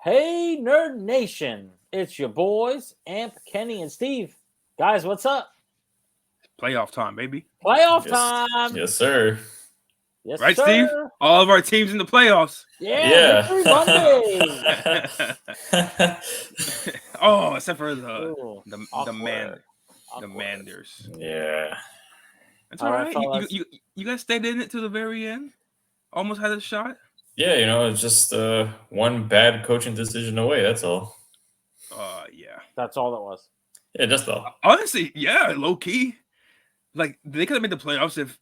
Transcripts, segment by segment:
Hey, Nerd Nation. It's your boys, Amp, Kenny, and Steve. Guys, what's up? Playoff time, baby. Playoff Yes, time. yes, sir. Yes, Right, sir. Steve? All of our teams in the playoffs. Yeah, Victory Monday. Oh, except for Ooh, the awkward. Manders. Yeah. That's All all right, right. fellas. You guys stayed in it to the very end. Almost had a shot. Yeah, it's just one bad coaching decision away. That's all. Yeah. That's all that was. Yeah, just all. Honestly, yeah, low key. Like they could have made the playoffs if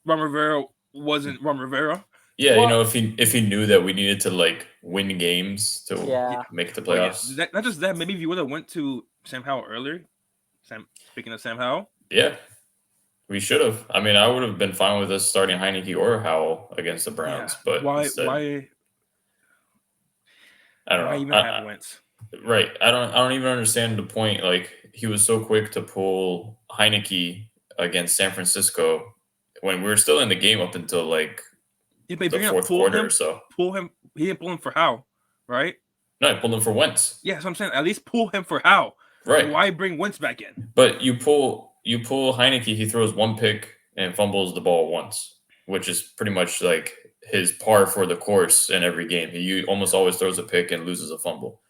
Ron Rivera wasn't Ron Rivera. Yeah, Well- if he knew that we needed to like win games to make the Oh, yeah. playoffs. Not just that. Maybe if you would have went to Sam Howell earlier. Speaking of Sam Howell. Yeah, we should have. I mean, I would have been fine with us starting Heineke or Howell against the Browns, but why? instead, Why? I don't Why know. even have Wentz? Right. I don't even understand the point. Like he was so quick to pull Heineke against San Francisco when we were still in the game up until like Yeah, but the fourth quarter or so. Pull him. He didn't pull him for Howell, right? No, I pulled him for Wentz. Yeah, so I'm saying at least pull him for Howell. Right. Why bring Wentz back in? But you pull Heineke, he throws one pick and fumbles the ball once, which is pretty much like his par for the course in every game. He almost always throws a pick and loses a fumble.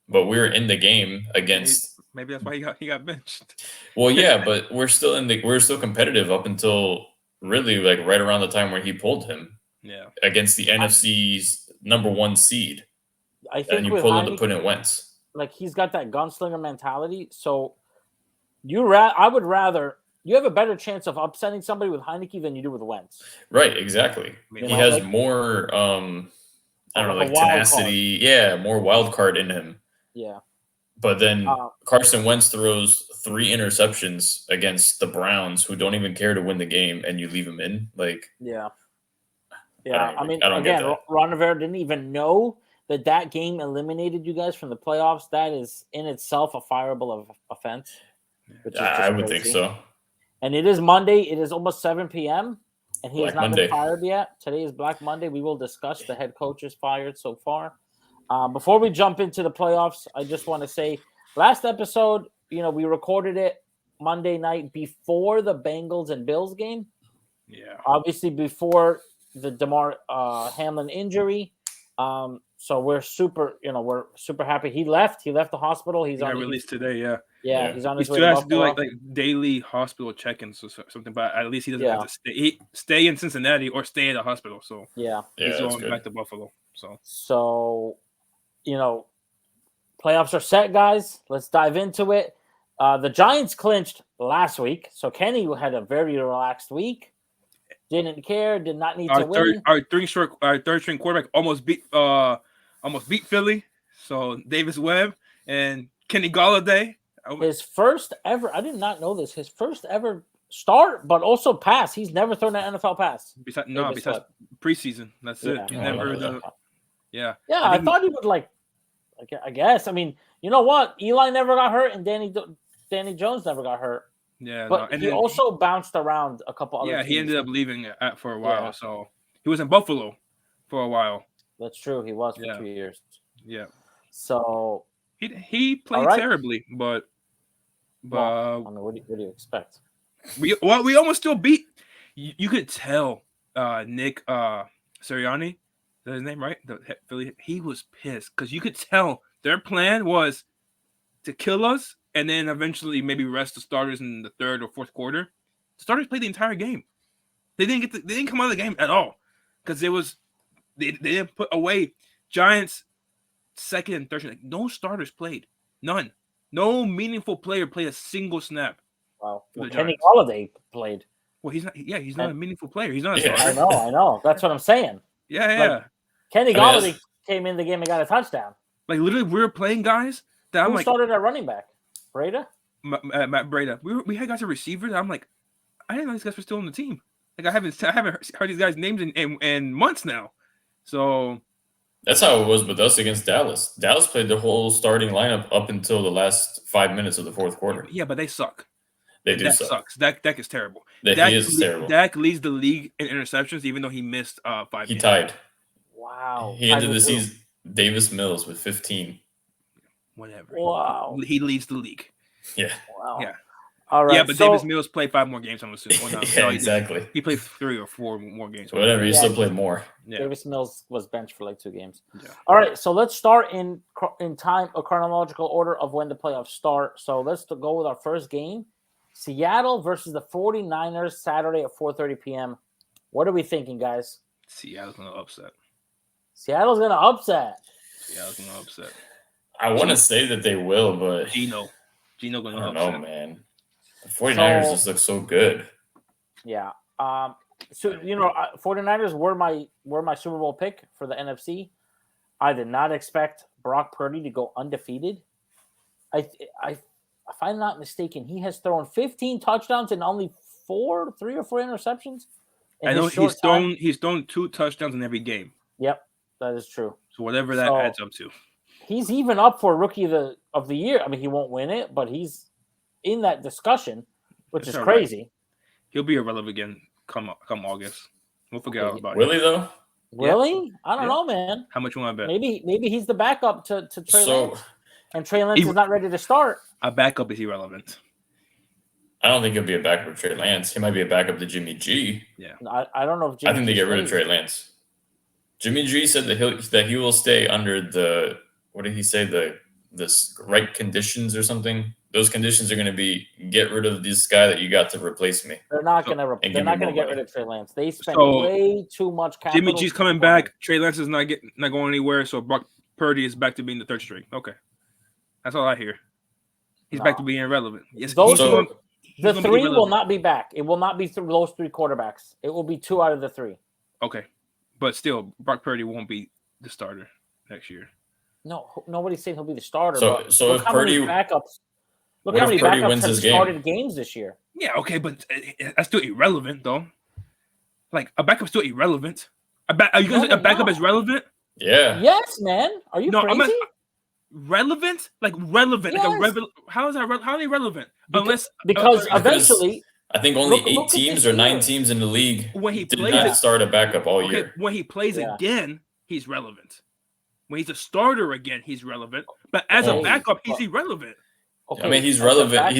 But we're in the game against. Maybe that's why he got benched. Well, yeah, but we're still competitive up until really like right around the time where he pulled him. Yeah. Against the NFC's number 1 seed, I think and you with pull him to Heineke, put in Wentz. like he's got that gunslinger mentality. So I would rather you have a better chance of upsetting somebody with Heineke than you do with Wentz. Right, exactly. You He know, has like- more, I don't know, Like a like wild tenacity. Yeah, more wild card in him. Yeah. But then Uh, Carson Wentz throws 3 interceptions against the Browns, who don't even care to win the game, and you leave him in. Like, Yeah. I Yeah. don't I mean, get again, that. Ron Rivera didn't even know that game eliminated you guys from the playoffs. That is in itself a fireable offense. Which is I just would think crazy. so. And it is Monday. It is almost 7 p.m. And he has Black not Monday. been fired yet. Today is Black Monday. We will discuss the head coaches fired so far. Before we jump into the playoffs, I just want to say last episode, we recorded it Monday night before the Bengals and Bills game. Yeah. Obviously, before the DeMar Hamlin injury. So we're super happy. He left the hospital. He's He got on released today. Yeah. Yeah, he's on He his way still to has to do Buffalo. like daily hospital check-ins or something, but at least he doesn't Yeah. have to stay in Cincinnati or stay at a hospital. So Yeah. Yeah, he's that's going good. back to Buffalo. So So, playoffs are set, guys. Let's dive into it. The Giants clinched last week, so Kenny had a very relaxed week. Didn't care, did not need to win. our third string quarterback almost beat Philly. So Davis Webb and Kenny Galladay. His first ever, I did not know this, his first ever start, but also pass. He's never thrown an NFL pass. Besides Davis Webb. preseason. That's it. Yeah. He Oh, never I done. Yeah. Yeah, I think thought he would I guess. I mean, you know what? Eli never got hurt, and Danny Jones never got hurt. Yeah. But and he then also bounced around a couple other he teams. ended up leaving for a while. Yeah. So he was in Buffalo for a while. That's true. He was for Yeah. 2 years. Yeah. So, He played All right. terribly, but I mean, what do you expect? we almost still beat. You could tell Nick Sirianni, is that his name, right? Philly. He was pissed because you could tell their plan was to kill us and then eventually maybe rest the starters in the third or fourth quarter. The starters played the entire game. They didn't come out of the game at all because they didn't put away Giants second and third. Like, no starters played. None. No meaningful player played a single snap. Wow. For Well, the Kenny Giants. Galladay played. Well, he's not. Yeah, he's not a meaningful player. He's not a Yeah. starter. I know. That's what I'm saying. Yeah. Kenny I mean, Galladay came in the game and got a touchdown. Like literally, we were playing guys that I'm Who like started at running back? Breda? Matt Breda. We had guys at receivers. I'm like, I didn't know these guys were still on the team. Like I haven't heard these guys' names in months now. So That's how it was with us against Dallas. Dallas played the whole starting lineup up until the last 5 minutes of the fourth quarter. yeah, but they suck. They do Dak suck. sucks. Dak is terrible. He is terrible. Dak leads the league in interceptions, even though he missed 5 He games. tied. Wow. He ended the season. Davis Mills with 15. Whatever. Wow. He leads the league. Yeah. Wow. Yeah. All right. Yeah, but so, Davis Mills played 5 more games, I'm assuming. Well, no, Yeah, no, he didn't. exactly. He played 3 or 4 more games. Whatever. He Yeah. still played more. Yeah. Davis Mills was benched for like 2 games. Yeah. All right, so let's start in time, a chronological order of when the playoffs start. So let's go with our first game. Seattle versus the 49ers, Saturday at 4:30 p.m. What are we thinking, guys? Seattle's going to upset. Seattle's going to upset. Seattle's going to upset. I want to say that they will, but Gino going I to don't upset. know, man. The 49ers just look so good. Yeah. So 49ers were my Super Bowl pick for the NFC. I did not expect Brock Purdy to go undefeated. If I'm not mistaken, he has thrown 15 touchdowns and only 3 or 4 interceptions. I know he's thrown 2 touchdowns in every game. Yep, that is true. So whatever that adds up to. He's even up for Rookie of the Year. I mean, he won't win it, but he's in that discussion, which is crazy. Right. He'll be irrelevant again come August. We'll forget all about Will he, though? Really? I don't know, man. How much you want to bet? Maybe he's the backup to Trey Lance. And Trey Lance is not ready to start. A backup is irrelevant. I don't think he'll be a backup of Trey Lance. He might be a backup to Jimmy G. Yeah. I don't know if Jimmy I think they get rid of Trey Lance. Jimmy G said that he will stay under the, what did he say, the right conditions or something. Those conditions are going to be get rid of this guy that you got to replace me. They're not going to get money. rid of Trey Lance. They spent way too much capital. Jimmy G's coming back. Trey Lance is not going anywhere. So Brock Purdy is back to being the 3rd string. Okay, that's all I hear. He's back to being irrelevant. Yes, the 3 will not be back. It will not be through those 3 quarterbacks. It will be 2 out of the 3. Okay, but still, Brock Purdy won't be the starter next year. No, nobody's saying he'll be the starter. So if Purdy backups. Look how many backups have started games this year. Yeah, okay, but that's still irrelevant, though. Like, a backup's still irrelevant. Are you going to say a backup is relevant? Yeah. Yes, man. Are you crazy? Relevant? Like, relevant. Yes. Like how is that? How are they relevant? Because Because eventually... I think only 8 teams or 9 teams in the league did not start a backup all year. When he plays again, he's relevant. When he's a starter again, he's relevant. But as a backup, he's irrelevant. Okay, I mean, he's relevant.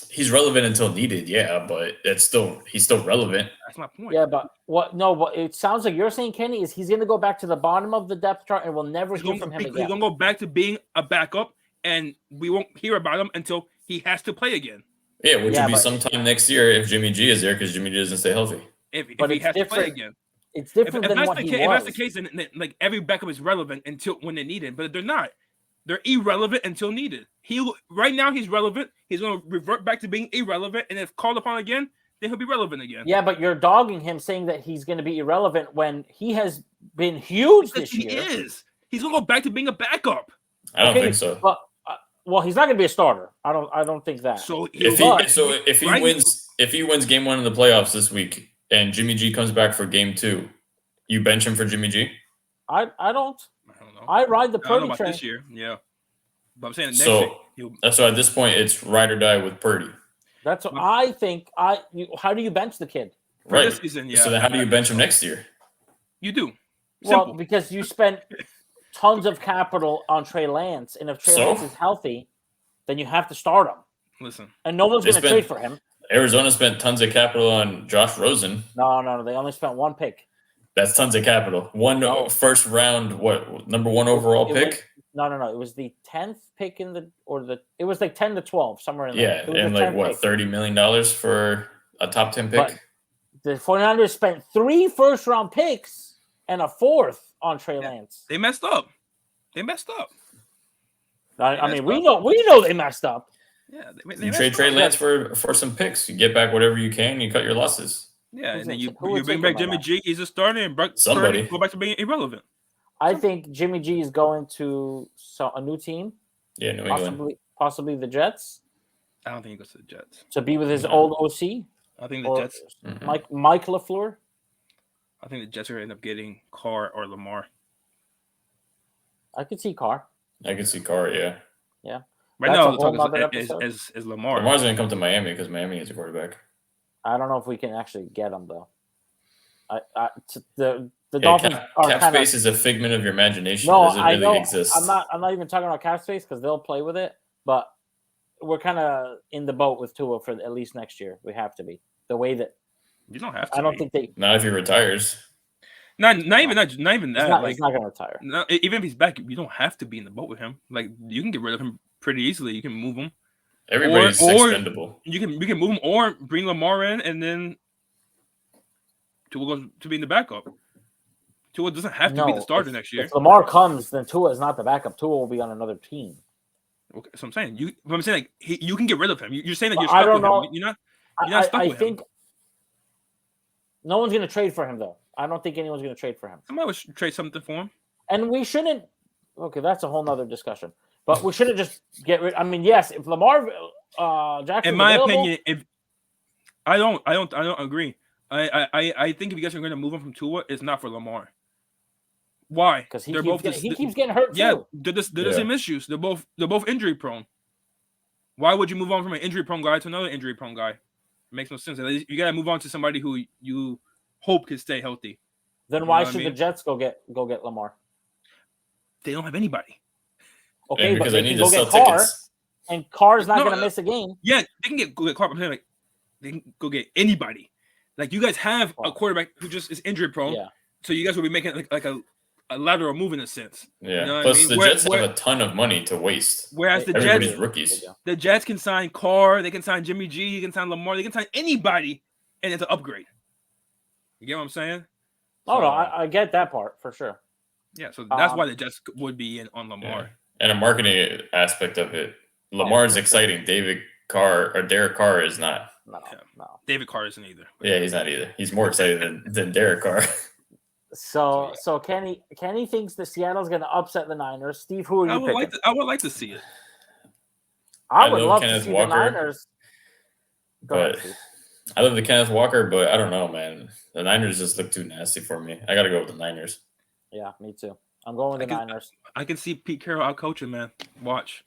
He's relevant until needed, yeah, but he's still relevant. That's my point. Yeah, but what it sounds like you're saying, Kenny, is he's going to go back to the bottom of the depth chart and we'll never hear from him again. He's going to go back to being a backup, and we won't hear about him until he has to play again. Yeah, which will be sometime next year if Jimmy G is there, because Jimmy G doesn't stay healthy. If he has to play again. It's different than what he was. If that's the case, then like every backup is relevant until when they need it, but they're not. They're irrelevant until needed. Right now he's relevant. He's going to revert back to being irrelevant, and if called upon again, then he'll be relevant again. Yeah, but you're dogging him, saying that he's going to be irrelevant when he has been huge this year. He is. He's going to go back to being a backup. I don't think so. But, well, he's not going to be a starter. I don't think that. So if he wins game 1 in the playoffs this week, and Jimmy G comes back for game 2, you bench him for Jimmy G? I don't. I don't know. I ride the I don't know Purdy about train this year. Yeah, but I'm saying next year. That's why at this point it's ride or die with Purdy. That's what I think. How do you bench the kid? Right. This season, yeah. So then how do you bench him next year? You do. Well, Simple. because you spent tons of capital on Trey Lance, and if Trey Lance is healthy, then you have to start him. Listen, and no one's going to trade for him. Arizona spent tons of capital on Josh Rosen. No, they only spent 1 pick. That's tons of capital. First round, number 1 overall pick? No. It was the 10th pick it was like 10 to 12, somewhere in there. Yeah, and like what, $30 million for a top 10 pick? But the 49ers spent 3 first-round picks and a 4th on Trey Lance. They messed up. I mean, we know they messed up. Yeah, you trade Trey Lance for some picks. You get back whatever you can. You cut your losses. Yeah, and then you bring back Jimmy G. He's a starter, and somebody go back to being irrelevant. I think Jimmy G is going to a new team. Yeah, New England. Possibly the Jets. I don't think he goes to the Jets. To be with his old OC. I think the Jets. Mike LaFleur. I think the Jets are going to end up getting Carr or Lamar. I could see Carr. I could see Carr, yeah. Yeah. Right now, is Lamar. Lamar's going to come to Miami because Miami is a quarterback. I don't know if we can actually get him, though. The Hey, Dolphins are cap kind of space is a figment of your imagination. no. Does it I really know. exist? I'm not even talking about cap space because they'll play with it. But we're kind of in the boat with Tua for at least next year. We have to be the way that You don't have to. I don't be. think they. Not if he retires. Not even that. Not even He's that. not, Like he's not going to retire. no, even if he's back, you don't have to be in the boat with him. Like you can get rid of him pretty easily. You can move him. Everybody's Or- expendable. You can move him or bring Lamar in and then Tua goes to being the backup. Tua doesn't have to be the starter next year. If Lamar comes, then Tua is not the backup. Tua will be on another team. Okay, so I'm saying you can get rid of him. You're saying that you're I stuck don't with know. him. You're not stuck I with think him. no one's going to trade for him though. I don't think anyone's going to trade for him. Somebody would trade something for him. And we shouldn't. Okay, that's a whole nother discussion. But we shouldn't just get rid. I mean, yes, if Lamar Jackson, In my opinion, if I don't agree. I think if you guys are going to move him from Tua, it's not for Lamar. Why? because he They're keeps getting hurt Yeah, too. they're the same issues. They're both injury prone. Why would you move on from an injury prone guy to another injury prone guy? It makes no sense. You got to move on to somebody who you hope can stay healthy. Then You why know what I should the mean? Jets go get Lamar? They don't have anybody. Okay, And but because they they can need go to sell get Carr, tickets. and Carr's not No, going to miss a game. Yeah, they can go get Clark. I'm saying like they can go get anybody. Like you guys have a quarterback who just is injury prone. Yeah. So you guys will be making like a lateral move in a sense. Yeah. You know what I Plus, mean? the Where- Jets where- have a ton of money to waste. Whereas the Everybody's Jets, rookies. the Jets can sign Carr, they can sign Jimmy G, they can sign Lamar, they can sign anybody, and it's an upgrade. You get what I'm saying? Oh no, So, I get that part for sure. yeah. So that's Um, why the Jets would be in on Lamar. Yeah. And a marketing aspect of it. Lamar is exciting. Derek Carr is not. No, Yeah. no. David Carr isn't either. Yeah, he's not either. He's more excited than Derek Carr. So Kenny thinks that Seattle's going to upset the Niners. Steve, who are you picking? I would like to see it. I would love love Kenneth to see Walker, the Niners. Go ahead, But Steve. I love the Kenneth Walker, but I don't know, man. The Niners just look too nasty for me. I got to go with the Niners. Yeah, me too. I'm going with the Niners. I can see Pete Carroll out coaching, man. Watch.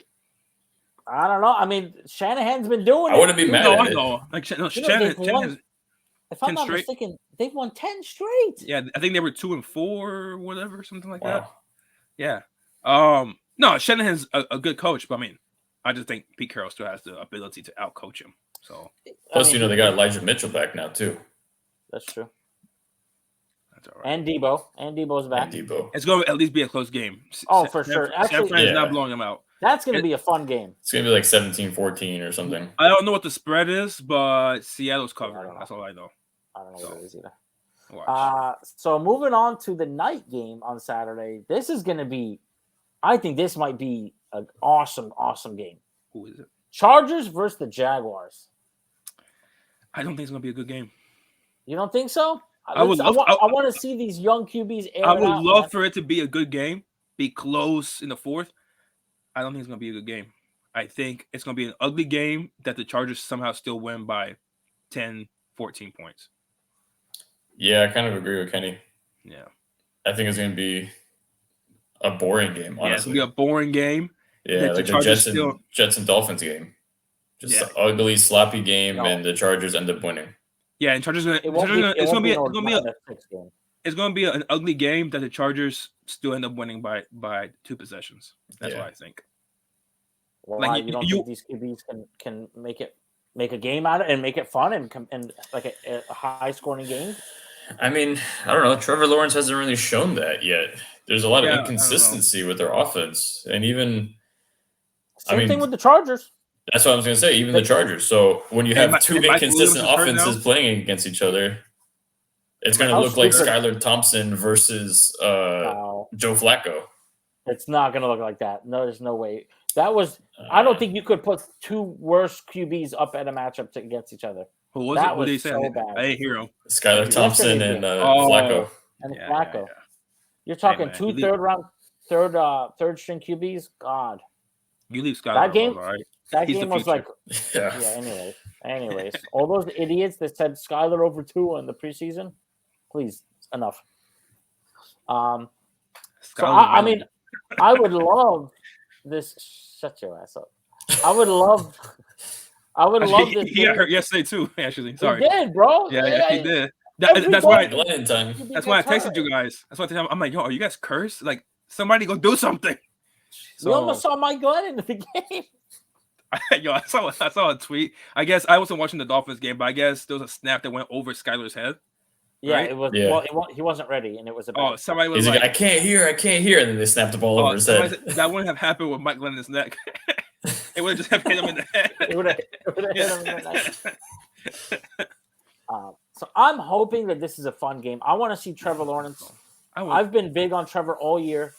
I don't know. I mean, Shanahan's been doing it. I wouldn't be mad No, at I it. know. Like You know, Shannon, they've won- If I'm 10 not straight. mistaken, they've won 10 straight. yeah, I think they were 2-4 or whatever, something like that. Wow. Yeah. No, Shanahan's a good coach, but I mean, I just think Pete Carroll still has the ability to outcoach him. So Plus, I mean, they got Elijah Mitchell back now, too. That's true. that's all right. And Debo's back. And Debo. It's going to at least be a close game. Oh, for sure. San Actually- Fran is Yeah. not blowing them out. That's going to be a fun game. It's going to be like 17-14 or something. I don't know what the spread is, but Seattle's I covering. don't know. That's all I know. I don't know what it is either. Watch. So moving on to the night game on Saturday. This is going to be, I think this might be an awesome, awesome game. Who is it? Chargers versus the Jaguars. I don't think it's going to be a good game. You don't think so? I would love- I want to see these young QBs air I it would out, love man. for it to be a good game, be close in the fourth. I don't think it's going to be a good game. I think it's going to be an ugly game that the Chargers somehow still win by 10, 14 points. Yeah, I kind of agree with Kenny. Yeah. I think it's going to be a boring game, Yeah, it's honestly. going to be a boring game. Yeah, that like the Chargers Jets and Dolphins game. Just Yeah. an ugly, sloppy game, No. and the Chargers end up winning. Yeah, and Chargers It won't be, it's going to be no 9-6 game. it's going to be an ugly game that the Chargers still end up winning by 2 possessions. That's Yeah. what I think. Why Like, you don't you- think these QBs can make a game out of it and make it fun and like a high scoring game? I mean, I don't know. Trevor Lawrence hasn't really shown that yet. There's a lot Yeah, I of don't know. inconsistency with their offense. And even, Same mean, thing with the Chargers. that's what I was going to say, even the Chargers. So when you have And two Mike Williams inconsistent is hurt offenses now? playing against each other, it's going to How look like stupid- Skylar Thompson versus Wow. Joe Flacco. It's not going to look like that. No, there's no way. That was. I don't think you could put two worst QBs up at a matchup against each other. Who was That it? What did he was say? so I bad. didn't hear him. Skylar That's Thompson what and Oh. Flacco. And Yeah, Flacco. yeah, yeah. You're talking man, two you leave- third string QBs. God, You leave Skylar That game- alone, all right? that He's the game was future. like. Yeah. Anyways, all those idiots that said Skylar over 2 in the preseason, please, enough. So Skylar's I mean, I would love this. Shut your ass up. I would love this. he got game. hurt yesterday too. Actually, sorry. He did, bro. Yeah, he did. That's why. Glenn time. That's why I texted you guys. That's why I'm like, yo, are you guys cursed? Like, somebody go do something. We almost saw Mike Glenn in the game. Yo, I saw a tweet. I guess I wasn't watching the Dolphins game, but I guess there was a snap that went over Skyler's head. Yeah, Right? it was. Yeah. Well, he wasn't ready, and it was a. Oh, somebody was He's like, like, I can't hear, and then they snapped the ball over his head. that wouldn't have happened with Mike Glennon's neck. It would have just have hit him in the head. It would have hit him in the neck. So I'm hoping that this is a fun game. I want to see Trevor Lawrence. I've been big on Trevor all year.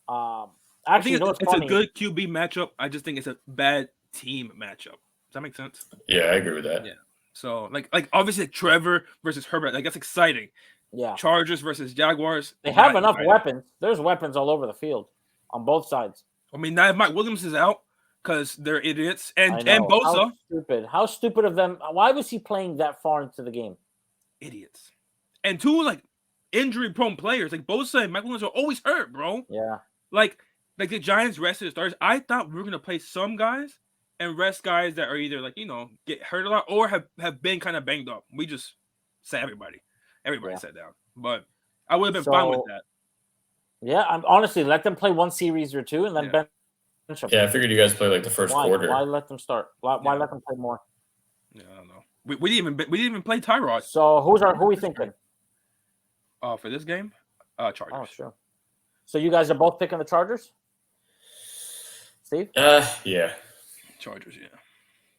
I Actually, think it's funny? a good QB matchup. I just think it's a bad team matchup. Does that make sense? Yeah, I agree with that. Yeah. So, like obviously, Trevor versus Herbert, like that's exciting. Yeah. Chargers versus Jaguars. They have not enough exciting. weapons. There's weapons all over the field on both sides. I mean, now if Mike Williams is out because they're idiots, I and know. Bosa, How stupid of them. Why was he playing that far into the game? idiots, and two like injury-prone players like Bosa and Mike Williams are always hurt, bro. Yeah. Like the Giants rested the starters. I thought we were gonna play some guys and rest guys that are either like get hurt a lot or have been kind of banged up. We just sat everybody. Everybody sat down, but I would have been fine with that. Yeah, I'm honestly let them play one series or two and then bench them. Yeah, I figured you guys play like the first quarter. Why let them start? Why let them play more? Yeah, I don't know. We didn't even play Tyrod. So who are we thinking? For this game, Chargers. Oh, sure. So you guys are both picking the Chargers, Steve? Yeah. Chargers. Yeah.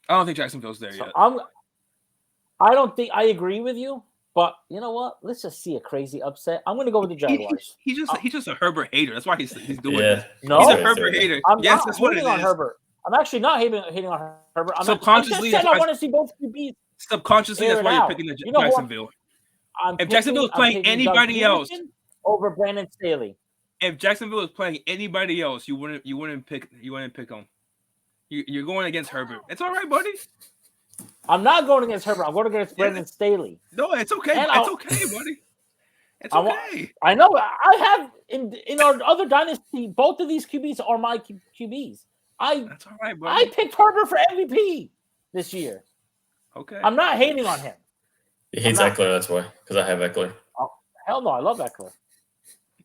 I don't think Jacksonville's there yet. I don't think I agree with you, but you know what? Let's just see a crazy upset. I'm going to go with the Jaguars. He's just a Herbert hater. That's why he's doing Yeah. this. No, He's a Herbert hater. Yes, that's what it hating is. on Herbert. I'm actually not hating on Herbert. I'm Subconsciously, I want to see both QBs. Subconsciously, that's why you're picking Jacksonville. If Jacksonville is playing anybody else over Brandon Staley, if Jacksonville is playing anybody else, you wouldn't pick them. You're going against Herbert. It's all right, buddy. I'm not going against Herbert. I'm going against Brandon Staley. No, it's okay. It's okay, buddy. It's okay. I know. I have in our other dynasty, both of these QBs are my QBs. That's all right, buddy. I picked Herbert for MVP this year. Okay. I'm not hating on him. He hates Eckler, that's why. Because I have Eckler. Oh, hell no, I love Eckler.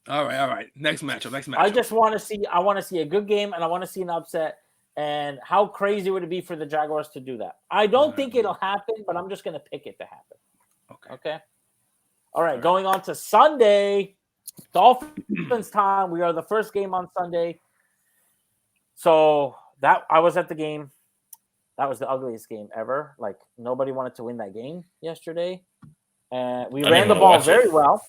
All right. Next matchup. I just want to see. I want to see a good game, and I want to see an upset. And how crazy would it be for the Jaguars to do that? I don't think it'll happen, but I'm just going to pick it to happen. Okay. All right. Going on to Sunday, Dolphins time. We are the first game on Sunday. So that I was at the game. That was the ugliest game ever. Like nobody wanted to win that game yesterday. And we ran the ball very well.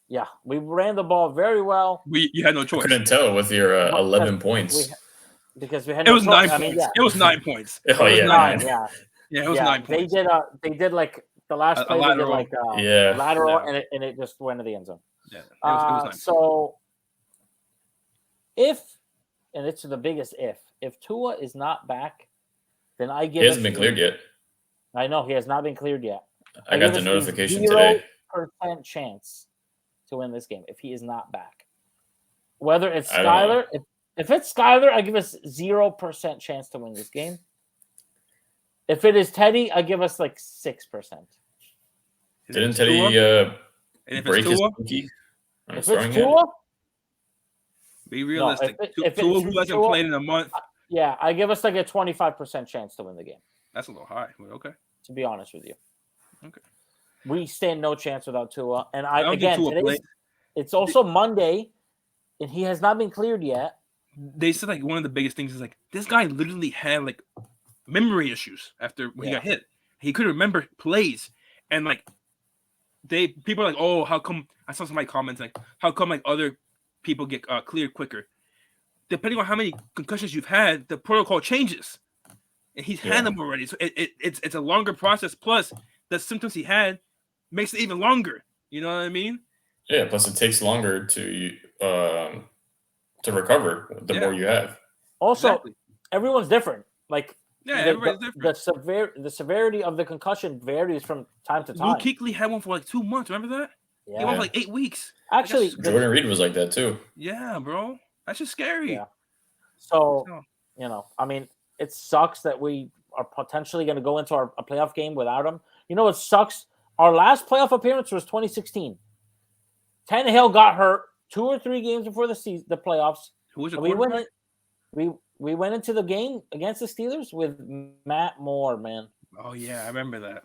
Yeah, we ran the ball very well. You had no choice. I couldn't tell with your 11 points. Because we had it was 9 points. It was 9 points. Oh yeah, 9. Yeah, it was 9 points. They did like the last play. Lateral. They did like lateral, and it just went to the end zone. Yeah, it was 9 so and it's the biggest if Tua is not back, then I give. He hasn't been cleared yet. I know he has not been cleared yet. I got the notification today. 0% chance to win this game if he is not back. Whether it's Skyler, if it's Skyler, I give us 0% chance to win this game. If it is Teddy, I give us like 6%. Didn't Teddy break his pinky? If it's Tua, be realistic. Tua, who hasn't played in a month. Yeah, I give us like a 25% chance to win the game. That's a little high, but okay. To be honest with you. Okay. We stand no chance without Tua. And it's also Monday, and he has not been cleared yet. They said like one of the biggest things is like this guy literally had like memory issues after when he got hit. He couldn't remember plays, and like people are like, oh, how come? I saw somebody comments like, how come like other people get cleared quicker? Depending on how many concussions you've had, the protocol changes, and he's had them already. So it's a longer process. Plus, the symptoms he had makes it even longer. You know what I mean? Yeah. Plus, it takes longer to recover the more you have. Also, everyone's different. Like everybody's different. The severity of the concussion varies from time to time. Luke Kuechly had one for like 2 months. Remember that? Yeah. He went for like 8 weeks. Actually, Jordan Reed was like that too. Yeah, bro. That's just scary. Yeah. So, I mean, it sucks that we are potentially going to go into a playoff game without him. You know, it sucks Our last playoff appearance was 2016. Tannehill got hurt 2 or 3 games before the playoffs. Who was your We quarterback? we went into the game against the Steelers with Matt Moore, man. Oh yeah, I remember that.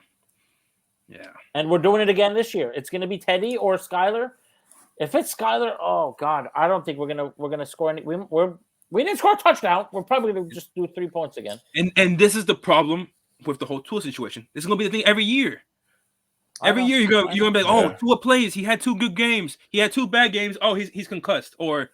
Yeah. And we're doing it again this year. It's going to be Teddy or Skyler. If it's Skyler, oh god, I don't think we're gonna score any. We didn't score a touchdown. We're probably gonna just do 3 points again. And this is the problem with the whole Tua situation. This is gonna be the thing every year. Every year you're gonna be like, oh, Tua plays. He had 2 good games. He had 2 bad games. Oh, he's concussed or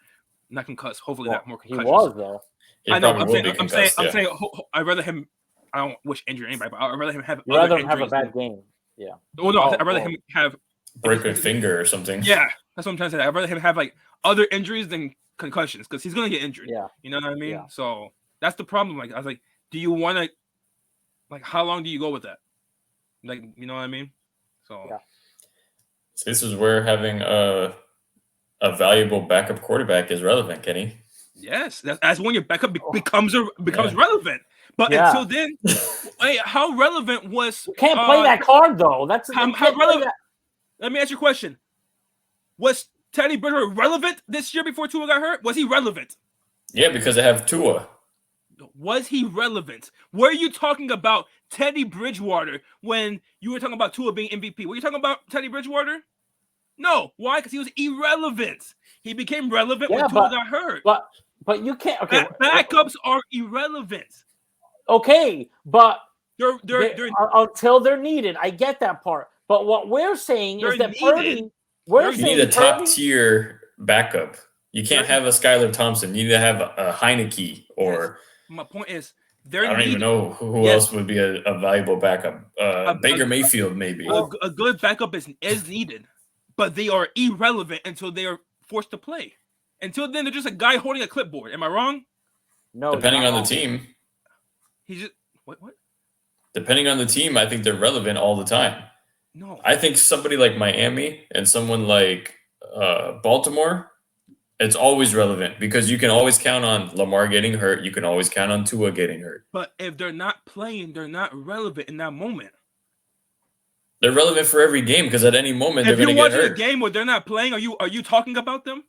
not concussed. Hopefully not more He concussions. was though. He I know. probably I'm will be saying. concussed, I'd rather him. I don't wish injury anybody, but I'd rather him have. You'd rather him have a bad game. Yeah. Well, no, I'd rather him have break a finger or something. Yeah, that's what I'm trying to say. I'd rather him have like other injuries than concussions because he's gonna get injured. Yeah. You know what I mean? Yeah. So that's the problem. Like I was like, do you want to? Like, how long do you go with that? Like, you know what I mean? So. Yeah. So this is where having a valuable backup quarterback is relevant, Kenny. Yes, that's when your backup becomes relevant. But until then, hey, how relevant was? You can't play that card though. That's how relevant. Let me ask you a question: was Teddy Bridgewater relevant this year before Tua got hurt? Was he relevant? Yeah, because they have Tua. Was he relevant? Were you talking about Teddy Bridgewater when you were talking about Tua being MVP? Were you talking about Teddy Bridgewater? No. Why? Because he was irrelevant. He became relevant when Tua got hurt. But you can't. Okay, backups are irrelevant. Okay, but they're until they're needed. I get that part. But what we're saying is that Purdy, you need a top tier backup. You can't have a Skylar Thompson. You need to have a Heineke or. My point is, I don't even know who else would be a valuable backup. Baker Mayfield, maybe. A good backup is needed, but they are irrelevant until they are forced to play. Until then, they're just a guy holding a clipboard. Am I wrong? No. Depending on the team. He's just what? Depending on the team, I think they're relevant all the time. No. I think somebody like Miami and someone like Baltimore, it's always relevant because you can always count on Lamar getting hurt. You can always count on Tua getting hurt. But if they're not playing, they're not relevant in that moment. They're relevant for every game because at any moment they're going to get hurt. If you're watching a game where they're not playing, are you talking about them?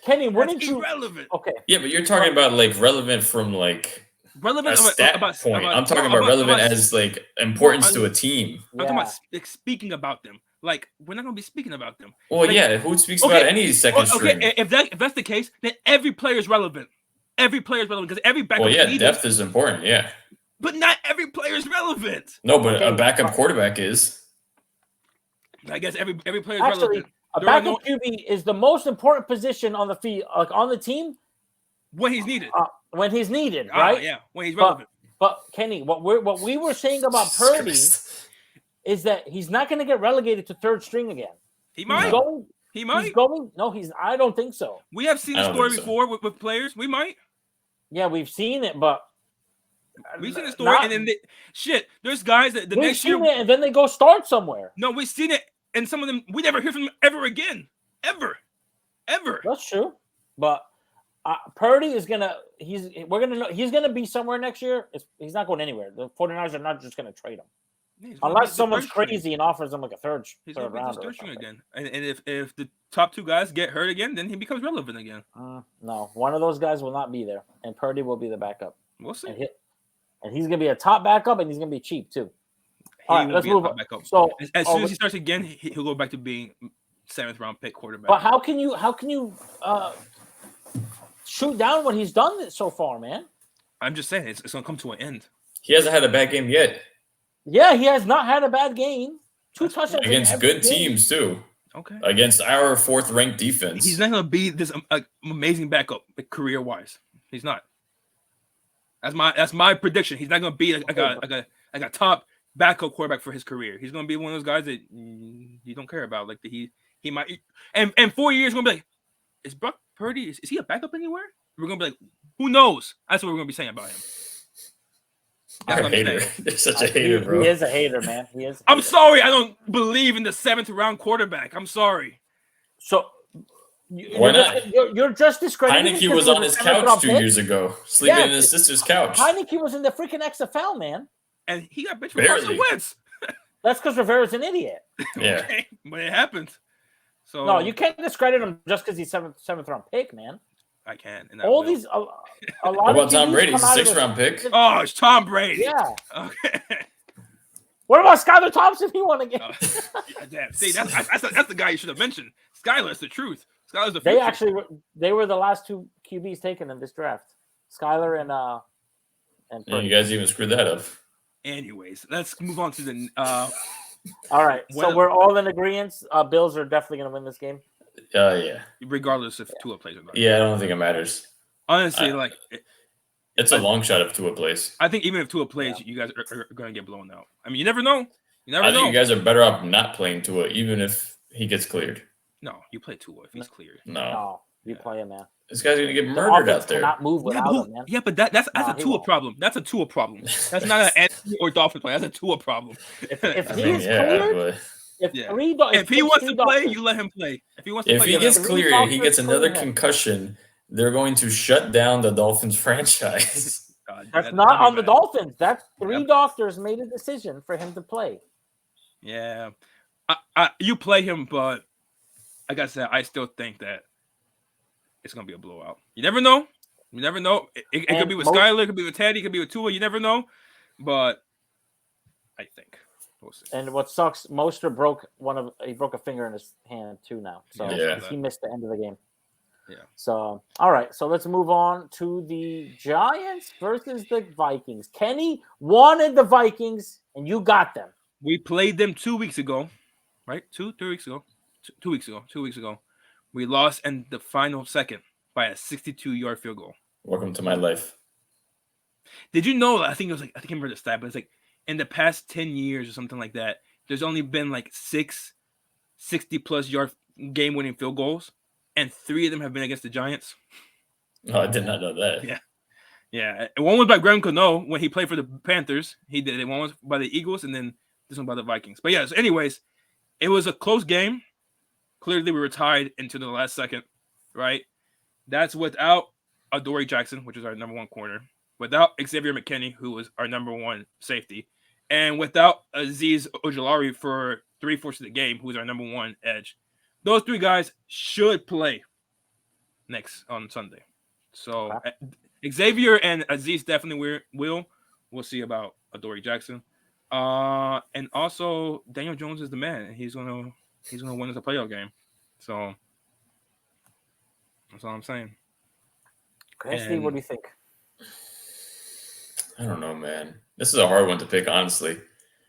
Kenny, wouldn't you? Irrelevant. Okay. Yeah, but you're talking about like relevant from like relevant a stat point. I'm talking about relevant as like importance to a team. I'm talking about like, speaking about them. Like we're not gonna be speaking about them. Well, like, yeah, who speaks about any second string? Okay, if that's the case, then every player is relevant. Every player is relevant because every backup. Well, yeah, depth is important. Yeah, but not every player is relevant. No, but a backup quarterback is. I guess every player is relevant. A backup QB is the most important position on the field, like on the team, when he's needed. When he's needed, right? Yeah, when he's relevant. But Kenny, what we were saying about Purdy is that he's not going to get relegated to third string again. He might. He might. He's going. No, I don't think so. We have seen the story before with players. We might. Yeah, we've seen it, but we've seen the story, and then there's guys that the next year, and then they go start somewhere. No, we've seen it. And some of them, we never hear from them ever again. Ever. That's true. But Purdy is he's going to be somewhere next year. He's not going anywhere. The 49ers are not just going to trade him. Yeah, unless someone's crazy and offers him like a third round. Again. And if the top 2 guys get hurt again, then he becomes relevant again. No, one of those guys will not be there. And Purdy will be the backup. We'll see. And he's going to be a top backup, and he's going to be cheap too. All right, let's move on. So as soon as he starts again, he'll go back to being 7th round pick quarterback. But how can you shoot down what he's done so far, man? I'm just saying it's gonna come to an end. He hasn't had a bad game yet. Yeah, he has not had a bad game. 2 touchdowns against good teams too. Okay. Against our 4th ranked defense. He's not gonna be this amazing backup career wise. He's not. That's my prediction. He's not gonna be like a top backup quarterback for his career. He's gonna be one of those guys that you don't care about. Like he might, and 4 years gonna be like, is Brock Purdy? Is he a backup anywhere? We're gonna be like, who knows? That's what we're gonna be saying about him. You're a hater. You're such a hater, bro. He is a hater, man. He is. I'm sorry. I don't believe in the 7th round quarterback. I'm sorry. So why not? You're just discrediting. Heineke was on his couch 2 years ago, sleeping in his sister's couch. Heineke was in the freaking XFL, man. And he got benched for Carson Wentz. That's because Rivera's an idiot. Yeah. Okay, but it happens. So No, you can't discredit him just because he's seventh round pick, man. I can. And All will. these a lot What of about Tom QBs Brady? He's come a out of sixth the- round pick. Oh, it's Tom Brady. Yeah. Okay. What about Skylar Thompson? He won again. Yeah, damn. See, that's the guy you should have mentioned. Skylar's the truth. Skylar's the They future. actually they were the last two QBs taken in this draft. Skylar and Yeah, Purdy. you guys even screwed that up. Anyways, let's move on to the. All right, so What- we're all in agreement. Bills are definitely going to win this game. Yeah. Regardless if Tua plays or not. Yeah, I don't think it matters. Honestly, It's a long shot if Tua plays. I think even if Tua plays, you guys are going to get blown out. I mean, you never know. You never I know. think you guys are better off not playing Tua, even if he gets cleared. No, you play Tua if he's cleared. No. No, you play him, man. This guy's gonna get The murdered offense out there. cannot move without him, man. Yeah, but that's Nah, a he Tua won't. problem. That's a Tua problem. That's not an Anthony or Dolphin play. That's a Tua problem. If I he mean, is yeah, cleared, but if Yeah. three, do- If he those wants three to play, doctors- you let him play. If he wants to if play, he you let gets him three cleared and he doctors gets another clear him. concussion, they're going to shut down the Dolphins franchise. play. that's not on the bad. Dolphins. That's three Yep. doctors made a decision for him to play. Yeah, you play him, but like I said, I still think that it's gonna be a blowout. You never know. You never know. It could And be with most- Skyler, it could be with Teddy, it could be with Tua. You never know. But I think we'll see. And what sucks, Mostert broke a finger in his hand too now. So Yeah. he missed the end of the game. Yeah. So all right, so let's move on to the Giants versus the Vikings. Kenny wanted the Vikings, and you got them. We played them 2 weeks ago, right? 3 weeks ago. 2 weeks ago. 2 weeks ago. We lost in the final second by a 62-yard field goal. Welcome to my life. Did you know? I think I can't remember the stat, but it's like in the past 10 years or something like that, there's only been like 6 60-plus yard game-winning field goals, and 3 of them have been against the Giants. Oh, I did not know that. Yeah. Yeah, and one was by Graham Cano when he played for the Panthers. He did it. One was by the Eagles, and then this one by the Vikings. But yeah, so anyways, it was a close game. Clearly, we were tied into the last second, right? That's without Adoree Jackson, which is our number 1 corner, without Xavier McKinney, who was our number 1 safety, and without Azeez Ojulari for 3/4 of the game, who is our number 1 edge. Those 3 guys should play next on Sunday. So Xavier and Azeez definitely will. We'll see about Adoree Jackson. And also Daniel Jones is the man, and he's gonna win us a playoff game. So that's all I'm saying. Christy, what do you think? I don't know, man. This is a hard one to pick, honestly.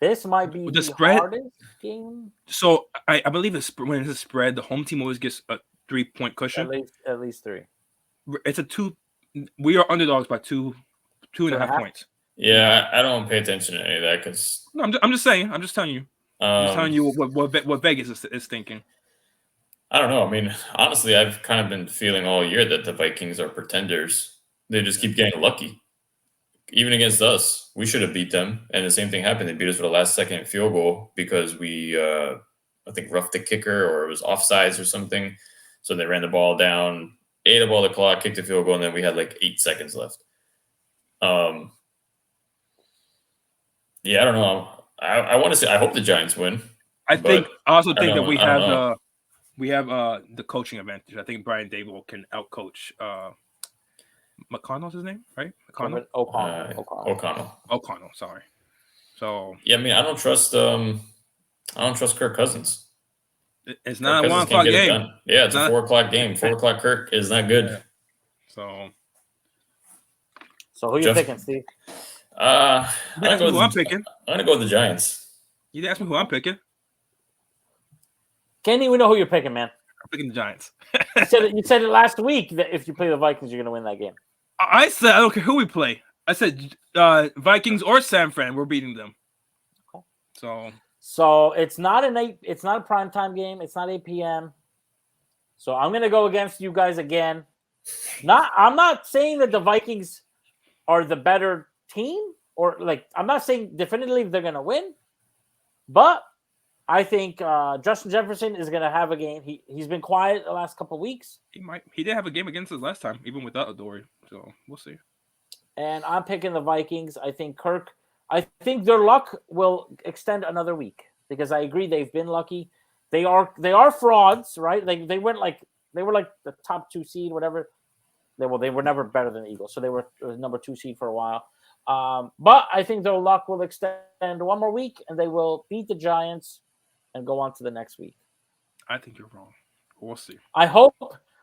This might be The the spread- hardest game. So I believe when it's a spread, the home team always gets a 3-point cushion. At least 3. It's a 2. We are underdogs by 2.5 half? points. Yeah, I don't pay attention to any of that because No, I'm just saying. I'm just telling you. I'm just telling you what Vegas is thinking. I don't know. I mean, honestly, I've kind of been feeling all year that the Vikings are pretenders. They just keep getting lucky. Even against us, we should have beat them. And the same thing happened. They beat us with a last-second field goal because we, I think, roughed the kicker or it was offsides or something. So they ran the ball down, ate up all the clock, kicked the field goal, and then we had like 8 seconds left. Yeah, I don't know. I want to say I hope the Giants win. I also I think that don't- we I don't have know. the coaching advantage. I think Brian Dable can outcoach McConnell's his name, right? McConnell. O'Connell, sorry. So Yeah, I mean, I don't trust Kirk Cousins. it's not a Kirk 1 Cousins o'clock can't get it game. done. Yeah, it's a Not- 4 o'clock game. 4 o'clock Kirk is not good. So So who you Just- picking, Steve? I'm you asked me who I'm gonna picking. go with the Giants. You asked me who I'm picking. Kenny, we know who you're picking, man. I'm picking the Giants. You said it last week that if you play the Vikings, you're going to win that game. I said I don't care who we play. I said Vikings or San Fran, we're beating them. Okay. So It's not a primetime game. It's not 8 p.m. So I'm going to go against you guys again. I'm not saying that the Vikings are the better team, or I'm not saying definitively they're going to win, but I think Justin Jefferson is going to have a game. He's been quiet the last couple of weeks, he did have a game against us last time, even without Adoree. So we'll see. and I'm picking the Vikings. I think Kirk I think their luck will extend another week because I agree they've been lucky. They are frauds, right? They were like the top 2 seed, whatever. They were never better than the Eagles, so they were number 2 seed for a while. But I think their luck will extend one more week, and they will beat the Giants and go on to the next week. I think you're wrong. We'll see. I hope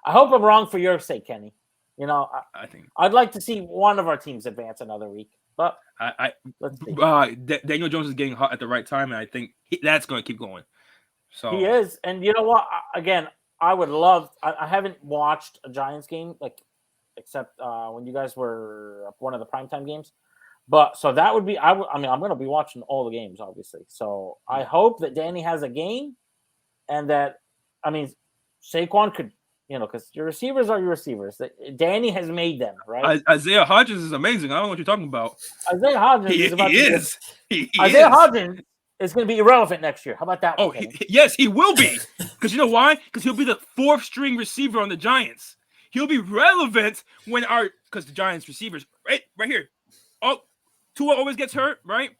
I'm wrong for your sake, Kenny. You know, I think I'd like to see one of our teams advance another week, but let's see. Daniel Jones is getting hot at the right time, and I think that's going to keep going. So He is, and you know what? Again, I would love. I haven't watched a Giants game except when you guys were one of the primetime games. But so that would be. I'm going to be watching all the games, obviously. So I hope that Danny has a game, and that Saquon could, because your receivers are your receivers. Danny has made them, right? Isaiah Hodgins is amazing. I don't know what you're talking about. Isaiah Hodgins He is about is. Isaiah Hodgins is going to be irrelevant next year. How about that? Oh, yes, he will be. Because you know why? Because he'll be the 4th string receiver on the Giants. He'll be relevant because the Giants receivers, right here. Oh, Tua always gets hurt, right?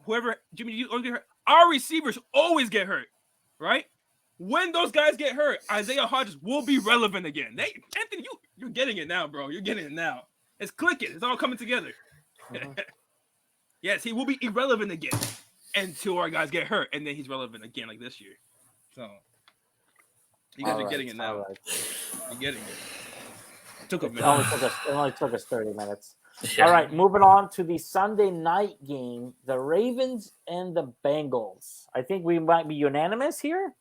Whoever, Jimmy G always get hurt. Our receivers always get hurt, right? When those guys get hurt, Isaiah Hodgins will be relevant again. Anthony, you're getting it now, bro. You're getting it now. It's clicking. It's all coming together. Mm-hmm. Yes, he will be irrelevant again until our guys get hurt, and then he's relevant again like this year. So you guys are getting it now. Right. You're getting it. Took a minute. It only took us 30 minutes. Yeah. All right, moving on to the Sunday night game, the Ravens and the Bengals. I think we might be unanimous here.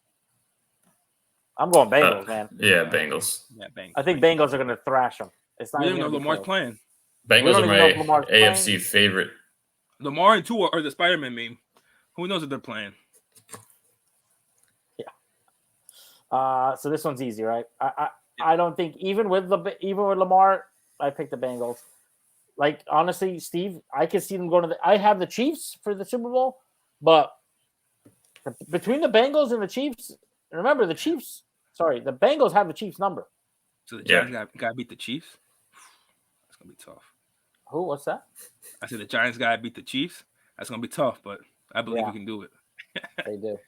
I'm going Bengals, man. Yeah, Bengals. Yeah, Bengals. I think Bengals are going to thrash them. It's not We even don't know gonna be Lamar's close. playing. Bengals don't are even know if my Lamar's AFC favorite. Lamar and Tua are the Spider-Man meme. Who knows if they're playing? So this one's easy, right? I don't think even with Lamar, I picked the Bengals. Like honestly, Steve, I could see them going to I have the Chiefs for the Super Bowl, but between the Bengals and the Chiefs, remember the Bengals have the Chiefs number. So the Giants got to beat the Chiefs. That's gonna be tough. Who? What's that? I said the Giants got to beat the Chiefs. That's gonna be tough, but I believe we can do it. They do.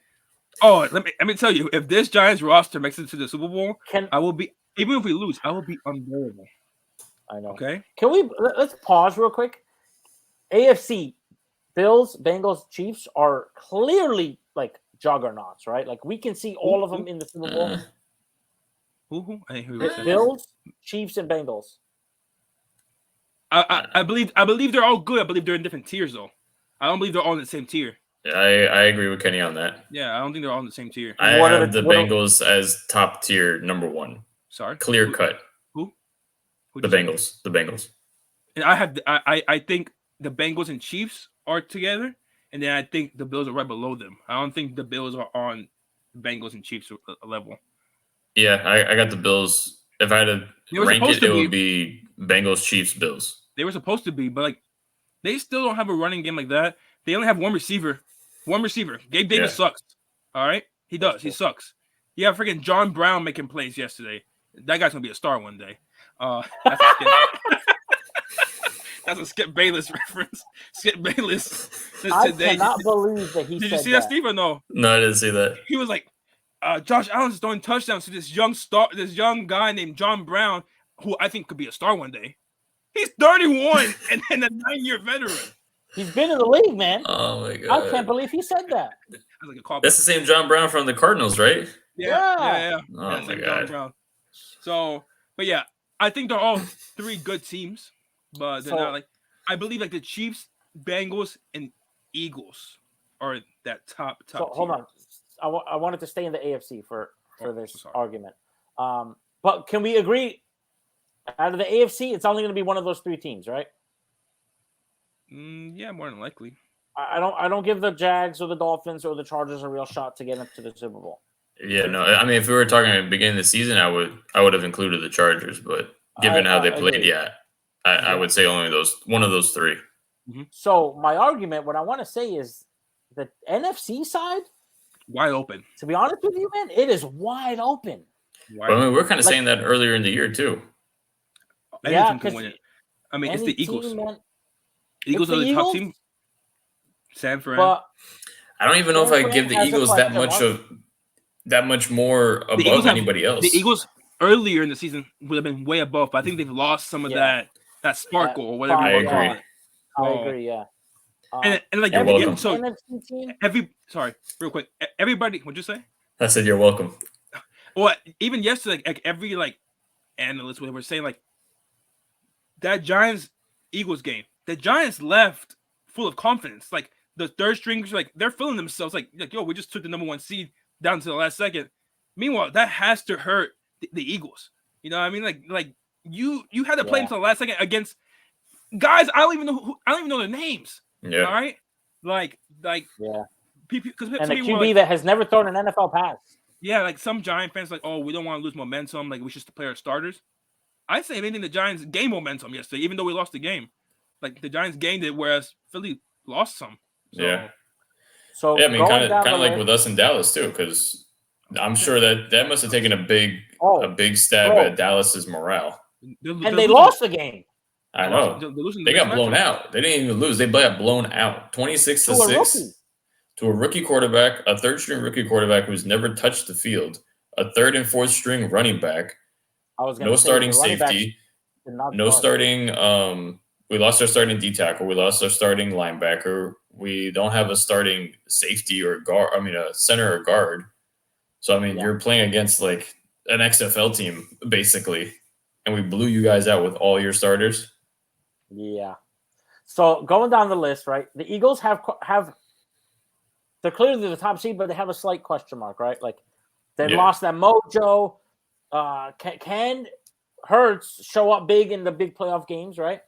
Oh, let me tell you, if this Giants roster makes it to the Super Bowl, I will be, even if we lose, I will be unbearable. I know. Okay. Let's pause real quick. AFC, Bills, Bengals, Chiefs are clearly like juggernauts, right? Like we can see all of them in the Super Bowl. Who? I didn't hear what you said. Bills, Chiefs, and Bengals. I believe they're all good. I believe they're in different tiers though. I don't believe they're all in the same tier. I agree with Kenny on that. Yeah, I don't think they're all in the same tier. I have the Bengals as top tier number 1. Sorry, clear cut. Who The Bengals. The Bengals. And I think the Bengals and Chiefs are together, and then I think the Bills are right below them. I don't think the Bills are on Bengals and Chiefs level. Yeah, I got the Bills. If I had to rank it, it would be Bengals, Chiefs, Bills. They were supposed to be, but like they still don't have a running game like that. They only have one receiver. Gabe Davis sucks. All right, he does. He sucks. You have freaking John Brown making plays yesterday. That guy's gonna be a star one day. That's a Skip Bayless reference. Skip Bayless. I cannot believe that he. Did you see that, Steve, or no? No, I didn't see that. He was like, Josh Allen's throwing touchdowns to this young guy named John Brown, who I think could be a star one day. He's 31 and a 9-year veteran. He's been in the league, man. Oh my god! I can't believe he said that. That's the same John Brown from the Cardinals, right? Yeah. Oh my god! Brown. So, but yeah, I think they're all 3 good teams, but they're not like. I believe like the Chiefs, Bengals, and Eagles are that top. So hold on, I wanted to stay in the AFC for this argument. But can we agree? Out of the AFC, it's only going to be one of those 3 teams, right? Yeah, more than likely. I don't give the Jags or the Dolphins or the Chargers a real shot to get into the Super Bowl. Yeah, no. I mean, if we were talking at the beginning of the season, I would have included the Chargers, but given how they played, I would say only one of those 3. Mm-hmm. So my argument, what I want to say is the NFC side, wide open. To be honest with you, man, it is wide open. But, I mean, we're kind of saying that earlier in the year too. Anything can win it. I mean, it's the Eagles. The Eagles are the top team. San Fran. But I don't even know if I give the Has a Eagles that question much more above Eagles have- anybody else. The Eagles earlier in the season would have been way above, but I think they've lost some of Yeah. that sparkle or whatever I you want to agree. call it. I agree. Yeah. And like You're every welcome. so NFC team. real quick, everybody, what'd you say? I said you're welcome. Well, even yesterday, like every like analyst were saying like that Giants Eagles game, the Giants left full of confidence. Like the third strings, like they're feeling themselves like yo, we just took the number 1 seed down to the last second. Meanwhile, that has to hurt the Eagles. You know what I mean? Like you had to play until the last second against guys I don't even know their names. Yeah. All right, like Yeah. because And a QB that has never thrown an NFL pass. yeah, like some Giant fans like, oh, we don't want to lose momentum. Like we should play our starters. I say if anything, the Giants gained momentum yesterday, even though we lost the game. Like the Giants gained it, whereas Philly lost some. So, Yeah. So Yeah, I mean, going kind down of the like list- with us in Dallas too, because I'm sure that must have taken a big stab Oh. at Dallas's morale. and they lost the game I know. They got blown out. They didn't even lose. They got blown out, 26 to to a 6, rookie. to a rookie quarterback, a third string rookie quarterback who's never touched the field, a third and fourth string running back, I was gonna no say, starting the running backs safety, did not no start. starting. We lost our starting D tackle. We lost our starting linebacker. We don't have a starting safety or guard. I mean, a center or guard. So I mean, Yeah. you're playing against like an XFL team basically, and we blew you guys out with all your starters. Yeah. So going down the list, right? The Eagles have they're clearly the top seed, but they have a slight question mark, right? Like they Yeah. lost that mojo. Can Hurts show up big in the big playoff games, right?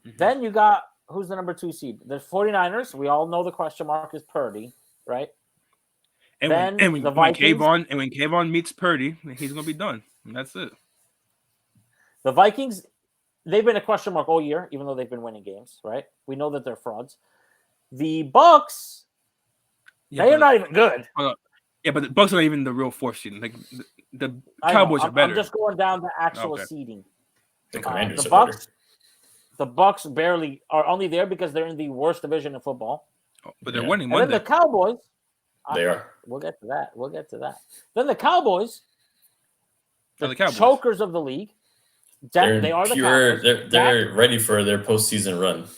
Mhm. Then you got who's the number 2 seed? The 49ers. We all know the question mark is Purdy, right? And Then when the Vikings. when Kayvon meets Purdy, he's gonna be done. And that's it. The Vikings, they've been a question mark all year, even though they've been winning games, right? We know that they're frauds. The Bucks, they are not even good. Yeah, but the Bucks are not even the real 4th seed. Like the I know. Cowboys are better. I'm just going down the actual Okay. seeding. The Commanders The are better. Bucks, the Bucks barely are only there because they're in the worst division in football. But they're Yeah. winning And then Monday. the Cowboys, They are. We'll get to that. Then the Cowboys, The Cowboys. chokers of the league. They are the Cowboys. They're ready for their postseason run.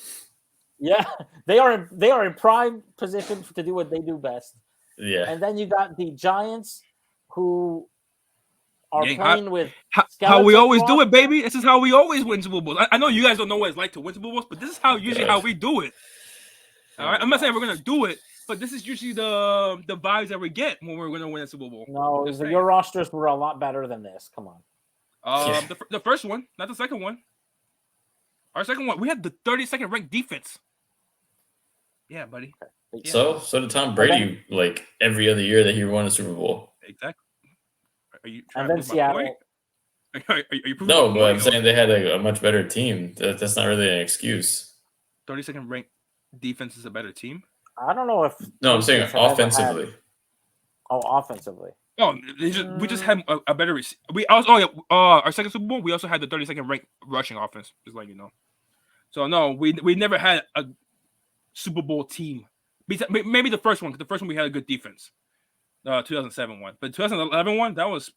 Yeah, they are in prime position to do what they do best. Yeah. And then you got the Giants, who are Yeah, playing with How we always do roster. it, baby. This is how we always win Super Bowls. I know you guys don't know what it's like to win Super Bowls, but this is usually how we do it. All right, I'm not saying we're gonna do it, but this is usually the vibes that we get when we're gonna win a Super Bowl. No, Just saying. your rosters were a lot better than this. Come on. Yeah. The first one, not the second one. Our second one, we had the 32nd ranked defense. Yeah, buddy. Yeah. So did Tom Brady like every other year that he won a Super Bowl. Exactly. Are you And trying then to prove my Seattle. point? Are you proving No, my but I'm point? saying they had a much better team. That's not really an excuse. 32nd ranked defense is a better team. I don't know if. No, I'm saying Patriots have ever offensively. had- offensively. Oh, we just had a better. We also our second Super Bowl. We also had the 32nd ranked rushing offense. Just like you know. So no, we never had a Super Bowl team. Maybe the first one. Because the first one we had a good defense. 2007 one, but 2011 one that was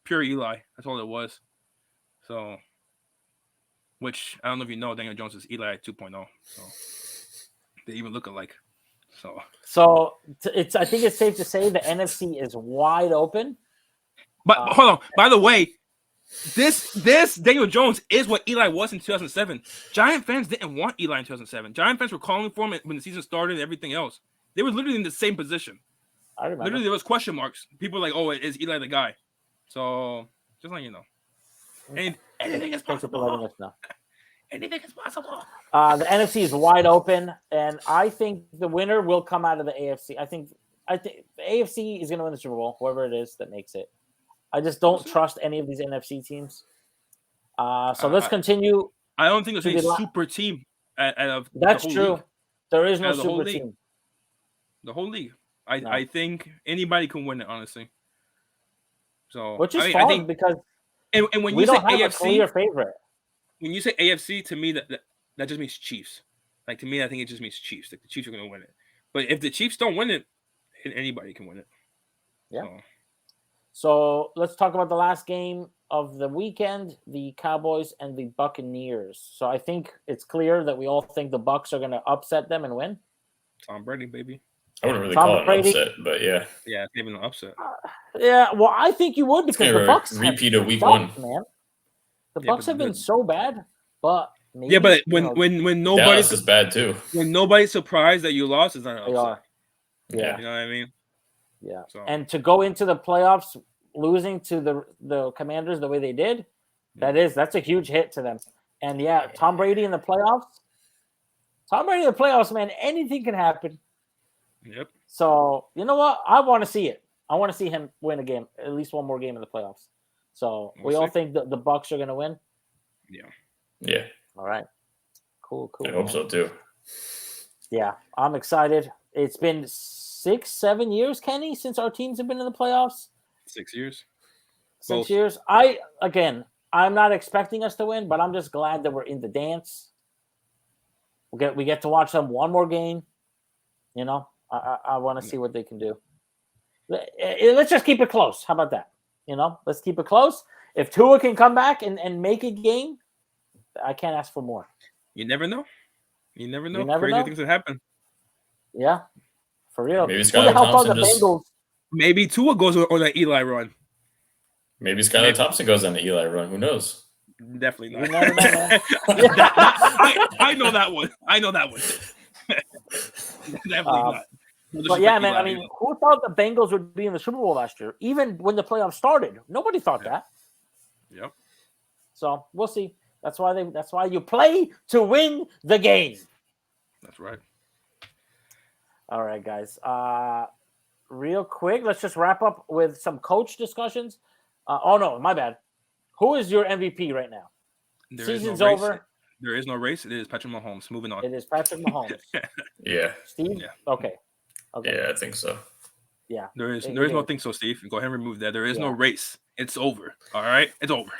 pure Eli. That's all it was. So, which I don't know if you know, Daniel Jones is Eli 2.0. So they even look alike. So it's. I think it's safe to say the NFC is wide open. But hold on. By the way, this Daniel Jones is what Eli was in 2007. Giant fans didn't want Eli in 2007. Giant fans were calling for him when the season started and everything else. They were literally in the same position. I remember. Literally, there was question marks. People were like, "Oh, is Eli the guy?" So just like you know, anything is Thank you for letting possible. us know. Anything is possible. The NFC is wide open, and I think the winner will come out of the AFC. I think the AFC is going to win the Super Bowl, whoever it is that makes it. I just don't trust any of these NFC teams. So let's continue. I don't think there's any To the super team out of That's the whole true. league. There is no Out of the whole super league. team. The whole league. No. I think anybody can win it, honestly. So Which is I fun think, because and when we you say don't have a clear AFC, favorite. when you say AFC, to me that just means Chiefs. Like to me, I think it just means Chiefs. Like the Chiefs are going to win it. But if the Chiefs don't win it, anybody can win it. Yeah. So, So let's talk about the last game of the weekend, the Cowboys and the Buccaneers. So I think it's clear that we all think the Bucs are going to upset them and win. Tom Brady, baby. I wouldn't really Tom call it an Brady. upset, but yeah. Yeah, it's even an upset. Yeah, well, I think you would because the Bucs repeat of week sucked, one. man. The Yeah, Bucs but have been the- so bad, but maybe, Yeah, but you know, when Dallas nobody's is bad too. when nobody's surprised that you lost, it's not an they upset. are. Yeah, You know what I mean? yeah. So And to go into the playoffs losing to the Commanders the way they did, that's a huge hit to them. And yeah, Tom Brady in the playoffs. Tom Brady in the playoffs, man, anything can happen. yep. So you know what? I want to see it. I want to see him win a game, at least one more game in the playoffs. So we We'll all see. think that the Bucs are going to win. Yeah, All right, cool. I hope so too. Yeah, I'm excited. It's been 6-7 years, Kenny, since our teams have been in the playoffs. 6 years. 6 Both. years. I'm not expecting us to win, but I'm just glad that we're in the dance. We get to watch them one more game. You know, I want to see what they can do. Let's just keep it close. How about that? You know, let's keep it close. If Tua can come back and make a game, I can't ask for more. You never know. You never know. You never Crazy know. things that happen. Yeah, for real. Maybe Who the Skylar hell thought Thompson the just- Bengals? Maybe Tua goes on that Eli run. Maybe Skylar Thompson goes on the Eli run. Who knows? Definitely not. You never know, man. I know that one. I know that one. Definitely not. No But yeah, disrespect man. to I Eli mean, either. who thought the Bengals would be in the Super Bowl last year? Even when the playoffs started, nobody thought that. Yep. So we'll see. That's why you play to win the game. That's right. All right, guys. Real quick, let's just wrap up with some coach discussions. Oh no, my bad. Who is your MVP right now? There is Season's no race. over. There is no race. It is Patrick Mahomes. Moving on. It is Patrick Mahomes. Yeah, Steve. Yeah. Okay. yeah, I think so. Yeah. There is It no is. thing so, Steve. Go ahead and remove that. There is no Yeah. race. It's over. All right? It's over.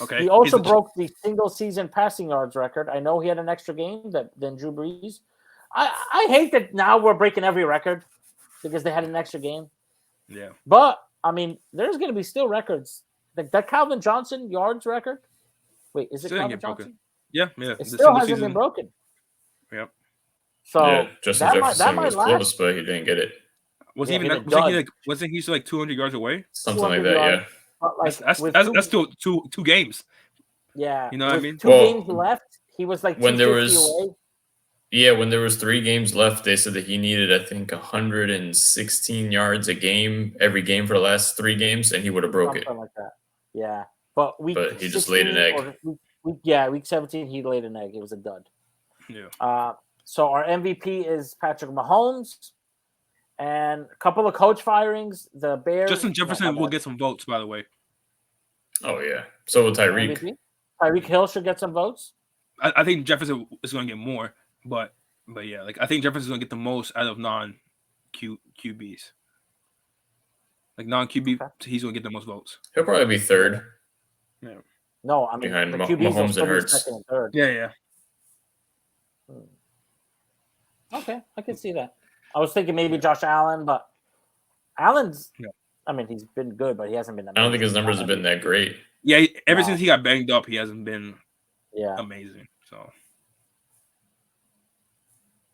Okay? He also He's the- broke the single season passing yards record. I know he had an extra game than Drew Brees. I hate that now we're breaking every record because they had an extra game. Yeah. But I mean, there's going to be still records. Like that Calvin Johnson yards record. Wait, is it Still didn't Calvin get broken. Johnson? Yeah. It The still single hasn't season- been broken. Yep. So Yeah, Justin that Jefferson might was last. close, but he didn't get it. Was Yeah, he even? he That, did done. wasn't he like 200 yards away? Something like 200 that. yards. Yeah. But like That's still two games. yeah. You know what I with mean? 2 Well, games left. He was like when there 250 was- away. Yeah, when there was 3 games left, they said that he needed, I think, 116 yards a game every game for the last 3 games, and he would have broke it. Something like that. Yeah. But But he just laid an egg. Week 17, he laid an egg. It was a dud. Yeah. So our MVP is Patrick Mahomes, and a couple of coach firings. The Bears. Justin Jefferson no, will get some votes, by the way. Oh yeah. So will Tyreek. MVP. Tyreek Hill should get some votes. I think Jefferson is going to get more, but yeah, like I think Jefferson is going to get the most out of QBs. Like non-QB, Okay. he's going to get the most votes. He'll probably be third. No, I mean Behind the Mahomes QBs will and still be Hurts. second and third. Yeah. Okay, I can see that. I was thinking maybe Josh Allen, but Allen's. Yeah. I mean, he's been good, but he hasn't been. I don't think his numbers have been that great. Yeah, ever Wow. since he got banged up, he hasn't been Yeah. amazing. So,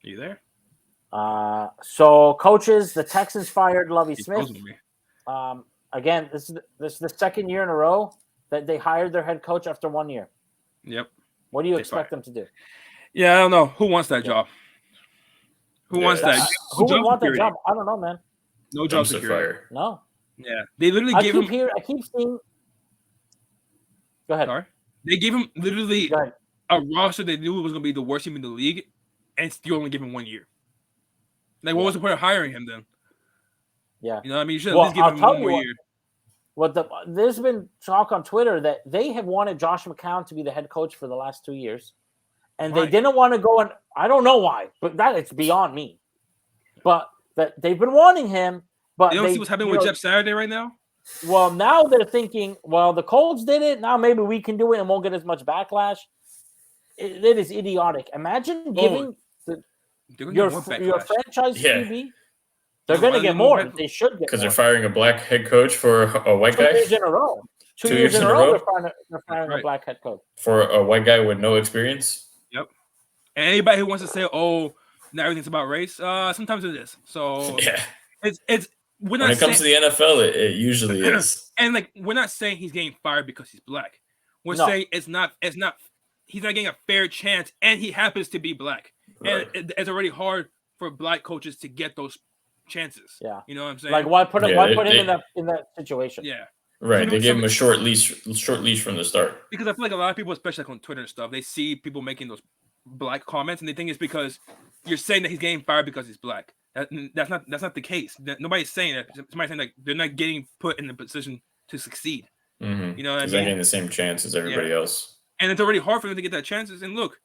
you there? So coaches, the Texans fired Lovie He's Smith. frozen me. Again, this is the second year in a row that they hired their head coach after 1 year. Yep. What do you They expect fired. them to do? Yeah, I don't know who wants that job. Who Yeah. wants that? Who would Job want that security. job? I don't know, man. No job Dumpster security. fire. No, Yeah, they literally I gave keep him. I keep seeing. Go ahead. Sorry, they gave him literally Go ahead. a roster they knew was going to be the worst team in the league, and still only give him 1 year. Like, what was the point of hiring him then? Yeah. You know what I mean? You should at Well, least give I'll him tell 1 you more what- year. There's been talk on Twitter that they have wanted Josh McCown to be the head coach for the last 2 years, and Why? they didn't want to go. And I don't know why, but that it's beyond me. But that they've been wanting him, but You don't they, see what's happening you with know, Jeff Saturday right now? Well, now they're thinking, well, the Colts did it. Now maybe we can do it and won't get as much backlash. It is idiotic. Imagine giving They're gonna Your get more your backlash. franchise Yeah. QB, they're No, going why to they get more more. back- They should get Because they're more. firing a black head coach for a white 2 guy. years in a row. 2 2 years in a row, they're firing right. a black head coach. For a white guy with no experience. Yep. And anybody who wants to say, "Oh, not everything's about race," sometimes it is. So Yeah. it's we're When not it comes to saying, the NFL, it usually is. and like we're not saying he's getting fired because he's black. We're No. saying it's not he's not getting a fair chance, and he happens to be black, Right. and it's already hard for black coaches to get those chances. Yeah. You know what I'm saying? Like, why put him? Yeah, Why put him they- in that situation? Yeah, Right. know They gave him a something- short leash from the start. because I feel like a lot of people, especially like on Twitter and stuff, they see people making those black comments, and they think it's because you're saying that he's getting fired because he's black. That's not the case. Nobody's saying that. Somebody's saying like they're not getting put in the position to succeed. Mm-hmm. You know what I Because they're mean? getting the same chance as everybody else. And it's already hard for them to get that chances. And look,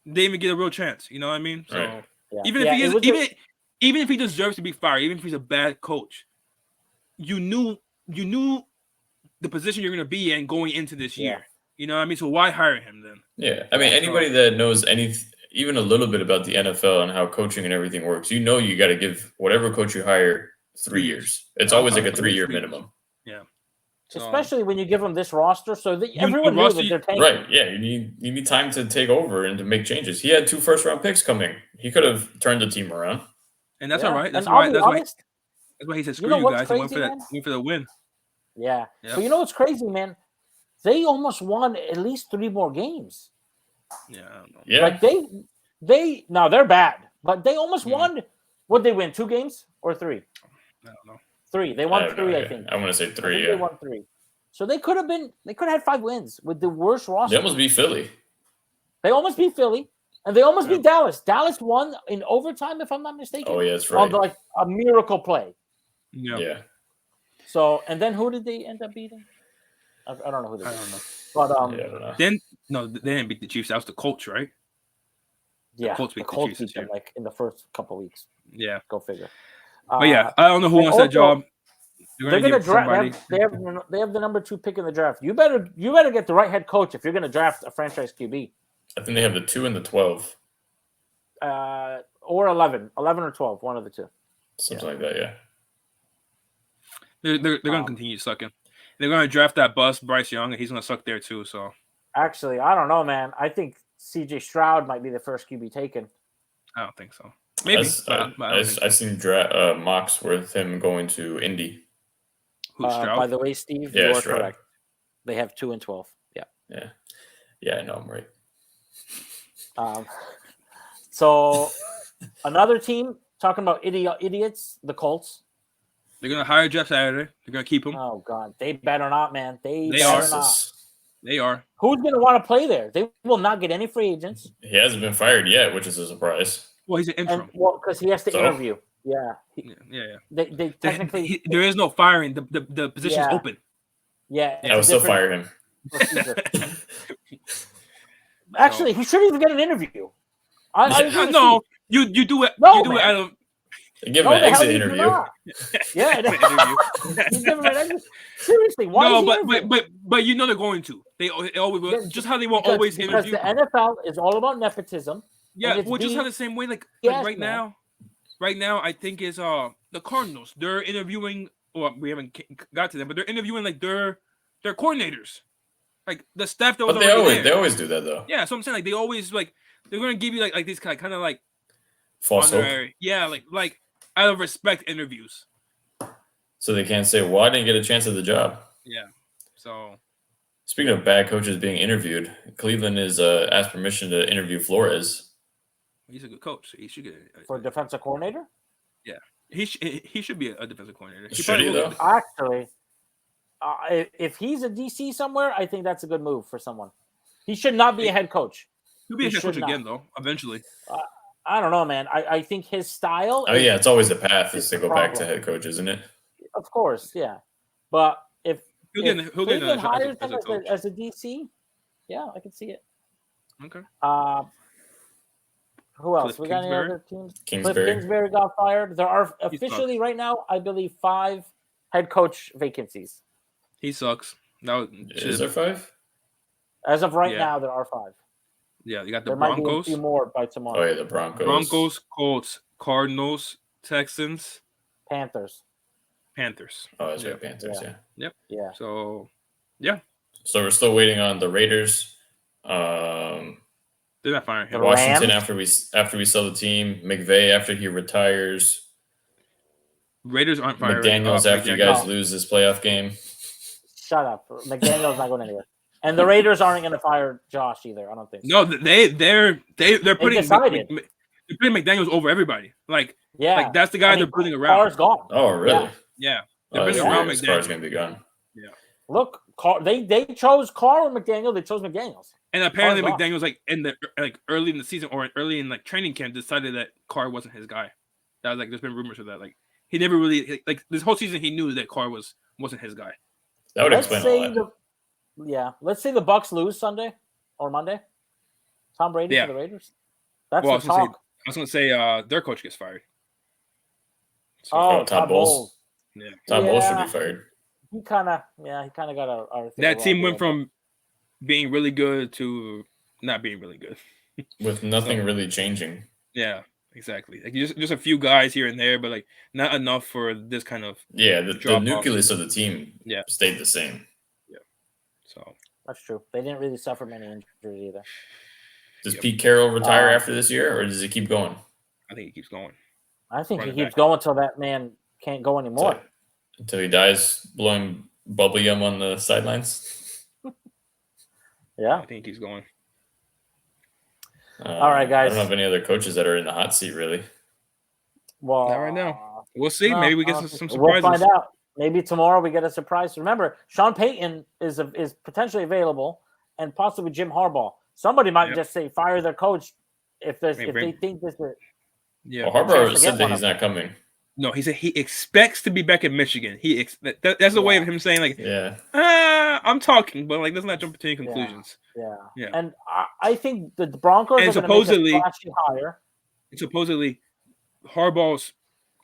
they even get a real chance. You know what I mean? So Right. Yeah. even Yeah, if he it is, was even if he deserves to be fired, even if he's a bad coach, you knew the position you're going to be in going into this year. Yeah. You know what I mean? So why hire him then? Yeah. I mean, anybody that knows even a little bit about the NFL and how coaching and everything works, you got to give whatever coach you hire 3 years. It's always like a 3-year minimum. So, Especially when you give them this roster, so that You- everyone the knew roster- that they're tanking. Right. Yeah. You need time to take over and to make changes. He had 2 first-round picks coming. He could have turned the team around. and that's Yeah. all right. That's And why. I'll be That's why. honest, That's why he said, You "Screw know you, what's guys." I went for crazy, that. man? Went for the win. Yeah. Yeah. But you know what's crazy, man? They almost won at least 3 more games. Yeah, I don't know. Yeah. Like they now they're bad, but they almost Mhm. won. Would they win 2 games or 3? I don't know. 3. They I won have no 3, I idea. think. I want to say I 3. think Yeah. they won 3. So they could have had 5 wins with the worst roster. They almost beat Philly. They almost beat Philly, and they almost Yeah. beat Dallas. Dallas won in overtime, if I'm not mistaken. Oh, yeah, that's On right. like a miracle play. Yeah. Yeah. So, and then who did they end up beating? I don't know who they I beat. don't know. But Yeah, I don't know. Then no, they didn't beat the Chiefs. That was the Colts, right? yeah, Colts the beat the Colts Chiefs beat this them year. like in the first couple weeks. Yeah. Go figure. But yeah, I don't know who and wants that also, job. they're going to give draft. somebody. They have the number 2 pick in the draft. You better get the right head coach if you're going to draft a franchise QB. I think they have the 2 and the 12. Or 11 or 12, one of the 2. Something like that, yeah. They're going to continue sucking. They're going to draft that bust Bryce Young, and he's going to suck there too. So Actually, I don't know, man. I think CJ Stroud might be the first QB taken. I don't think so. Maybe. but I don't think I seen mocks with him going to Indy. Who's Stroud? By the way, Steve, Yeah, you are Stroud. correct. They have 2 and 12. Yeah. Yeah, I know I'm right. So another team talking about idiots, the Colts. They're going to hire Jeff Saturday. They're going to keep him. Oh God, they better not, man. They They better are. not. They are. Who's going to want to play there? They will not get any free agents. He hasn't been fired yet, which is a surprise. Well, he's an interim. And well, because he has to So? interview. Yeah. Yeah. They technically. There is no firing. The position's Yeah. open. Yeah. I would it's a still different fire him. procedure. Actually, he shouldn't even get an interview. I agree with No, Steve. you do it. No, you do it man. out of Give him No, an the hell exit he did interview. not. Yeah. interview. He's giving an exit. Seriously, why No, is he interviewing? but you know they're going to. They always will. Yeah, Just how they will because, always because interview. the NFL is all about nepotism. Yeah, it's well, just being- how the same way, like Yes, right man. now. Right now, I think is the Cardinals. They're interviewing. Well, we haven't got to them, but they're interviewing like their coordinators, like the staff that was But they already always there. do that though. Yeah, so I'm saying like they always like they're gonna give you like these kind of like False hope. honorary, yeah, like out of respect interviews. So they can't say, well, I didn't get a chance at the job. Yeah. So Speaking of bad coaches being interviewed, Cleveland is asked permission to interview Flores. he's a good coach. So he should get. For defensive coordinator? He should be a defensive coordinator. Should probably he, will though? be. Actually, if he's a DC somewhere, I think that's a good move for someone. He should not be a head coach. He'll be a He head coach should not. again though. Eventually. I don't know, man. I think his style. Oh yeah, it's always the path is It's to the go back to problem. head coach, isn't it? Of course, yeah. But if He'll get Cleveland another shot hires as him a coach. as a DC, yeah, I can see it. Okay. Who else? Cliff We got any Kingsbury? other teams? Cliff Kingsbury. Kingsbury got fired. There are He officially right now, I believe, 5 head coach vacancies. He sucks. That was, Is there 5? As of right Yeah. now, there are 5. Yeah, you got the There might be a Broncos, few more by tomorrow. Oh yeah, the Broncos. Broncos, Colts, Cardinals, Texans, Panthers. Panthers. Oh, that's Yeah. right, Panthers. Yeah. Yeah. So, yeah, So we're still waiting on the Raiders. they're not firing him. The Washington Rams? after we sell the team. McVay after he retires. Raiders aren't firing. McDaniels after you guys No. lose this playoff game. Shut up. McDaniel's not going anywhere. And the Raiders aren't going to fire Josh either. I don't think so. No, they're putting decided. they're putting McDaniels over everybody. Like Yeah. that's the guy I mean, they're putting around. Carr's gone. Oh, really? Yeah, they're Oh, putting that's around weird. This car's McDaniels. gonna be gone. Look, they chose Carr or McDaniel. They chose McDaniels. And apparently Carr's gone. McDaniels early in the season or early in training camp decided that Carr wasn't his guy. That was there's been rumors of that. He never really this whole season he knew that Carr wasn't his guy. That would Let's explain a lot. let's say the Bucks lose Sunday or Monday. Tom Brady Yeah. for the Raiders. That's Well, the talk. I was gonna say their coach gets fired. So, Oh, Todd Bowles. yeah. Todd Bowles should Yeah. be fired. He kind of got our That team went from being really good to not being really good. With nothing really changing. Yeah, exactly. Just a few guys here and there, but not enough for this kind of. Yeah, the Drop off. nucleus of the team Yeah. stayed the same. So That's true. They didn't really suffer many injuries either. Does Yep. Pete Carroll retire after this year, or does he keep going? I think he keeps going. I think Running he keeps back. going until that man can't go anymore. Until he dies blowing bubble gum on the sidelines? Yeah. I think he keeps going. All right, guys. I don't have any other coaches that are in the hot seat, really. Well, Not right now. We'll see. no, Maybe we get I don't some think- We'll surprises. find out. Maybe tomorrow we get a surprise. Remember, Sean Payton is potentially available, and possibly Jim Harbaugh. Somebody might Yep. just say fire their coach if Hey, they bring- think this is. Yeah. Well, chance Harbaugh to said get that one he's of not coming. No, he said he expects to be back in Michigan. That's the way of him saying Yeah. I'm talking, but let's not jump to any conclusions. Yeah. Yeah. And I think the Broncos And are going to make supposedly- a flashy hire. And supposedly, Harbaugh's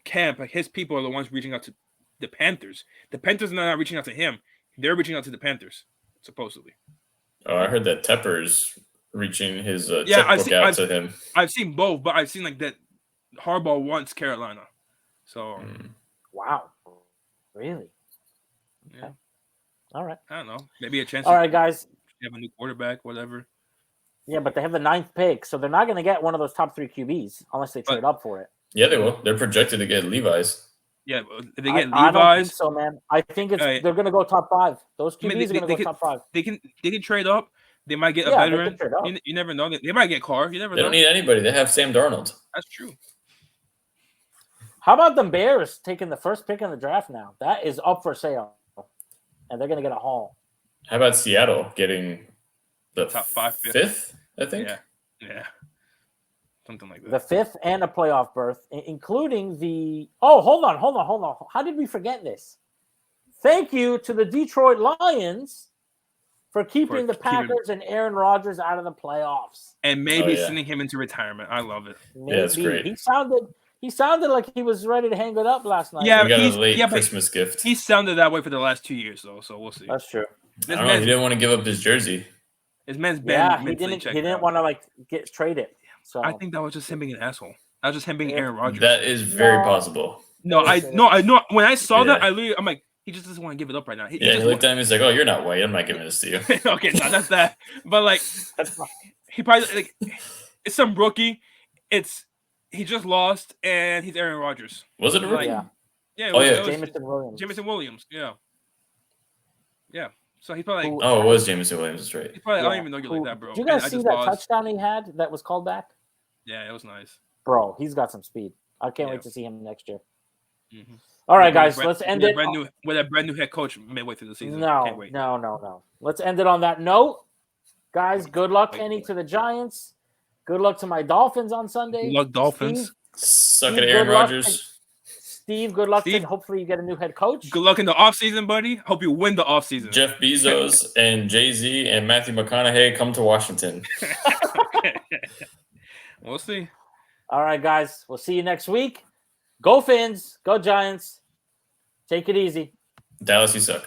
camp, his people are the ones reaching out to the Panthers. The Panthers are not reaching out to him; they're reaching out to the Panthers, supposedly. Oh, I heard that Tepper's reaching his Yeah, checkbook out to him. I've seen both, but I've seen that Harbaugh wants Carolina. So Wow. Really? yeah, All right. I don't know. Maybe a chance. All right, guys. to have a new quarterback, whatever. Yeah, but they have the 9th pick, so they're not going to get one of those top 3 QBs unless they trade up for it. Yeah, they will. They're projected to get Levi's. Yeah, if they get I don't think Levi's. so, man. I think they're Right. going to go top 5. Those QBs I mean, are going to go top 5. They can trade up. They might get a Yeah, they veteran. can trade up. You never know. They might get Carr. You never They know. don't need anybody. They have Sam Darnold. That's true. How about the Bears taking the first pick in the draft now? That is up for sale, and they're going to get a haul. How about Seattle getting the Top 5 pick. fifth? I think. Yeah. Something like The that. 5th and a playoff berth, including the. Oh, hold on. How did we forget this? Thank you to the Detroit Lions for keeping the Packers and Aaron Rodgers out of the playoffs. And maybe yeah. sending him into retirement. I love it. Maybe. Yeah, it's great. He sounded like he was ready to hang it up last night. Yeah, We got he's- a late yeah, but- Christmas gift. He sounded that way for the last 2 years, though. So we'll see. That's true. I This don't know. He man's, didn't want to give up his jersey. this man's been Yeah, he mentally didn't. checked He didn't out. want to get traded. So I think that was just him being an asshole. That was just him being Yeah. Aaron Rodgers. That is very No. possible. No, I know. When I saw that, Yeah. I'm like, he just doesn't want to give it up right now. He Yeah, he just looked at him. He's like, "Oh, you're not white. I'm not giving this to you." okay, no, that's that. But that's fine. he probably it's some rookie. He just lost and he's Aaron Rodgers. Was it a rookie? Yeah. Yeah. Oh, yeah. It was Jameson Williams. Jameson Williams. Yeah. So he's probably like, Who- Oh, it was Jameson Williams. That's right. he's probably I don't Yeah. even know you like that, bro. Did you guys I see just that lost. touchdown he had that was called back? Yeah, it was nice. Bro, he's got some speed. I can't Yeah. wait to see him next year. Mhm. All right, With a guys, brand- let's end with a it. brand new, with a brand new head coach midway through the season. No, Can't wait. no. Let's end it on that note. Guys, good luck, Wait. Kenny, to the Giants. Good luck to my Dolphins on Sunday. Good luck, Dolphins. Suck Steve, at Aaron good luck. Rodgers. Steve, good luck. Steve. And hopefully you get a new head coach. Good luck in the offseason, buddy. Hope you win the offseason. Jeff Bezos and Jay-Z and Matthew McConaughey come to Washington. We'll see. All right, guys. We'll see you next week. Go Fins. Go Giants. Take it easy. Dallas, you suck.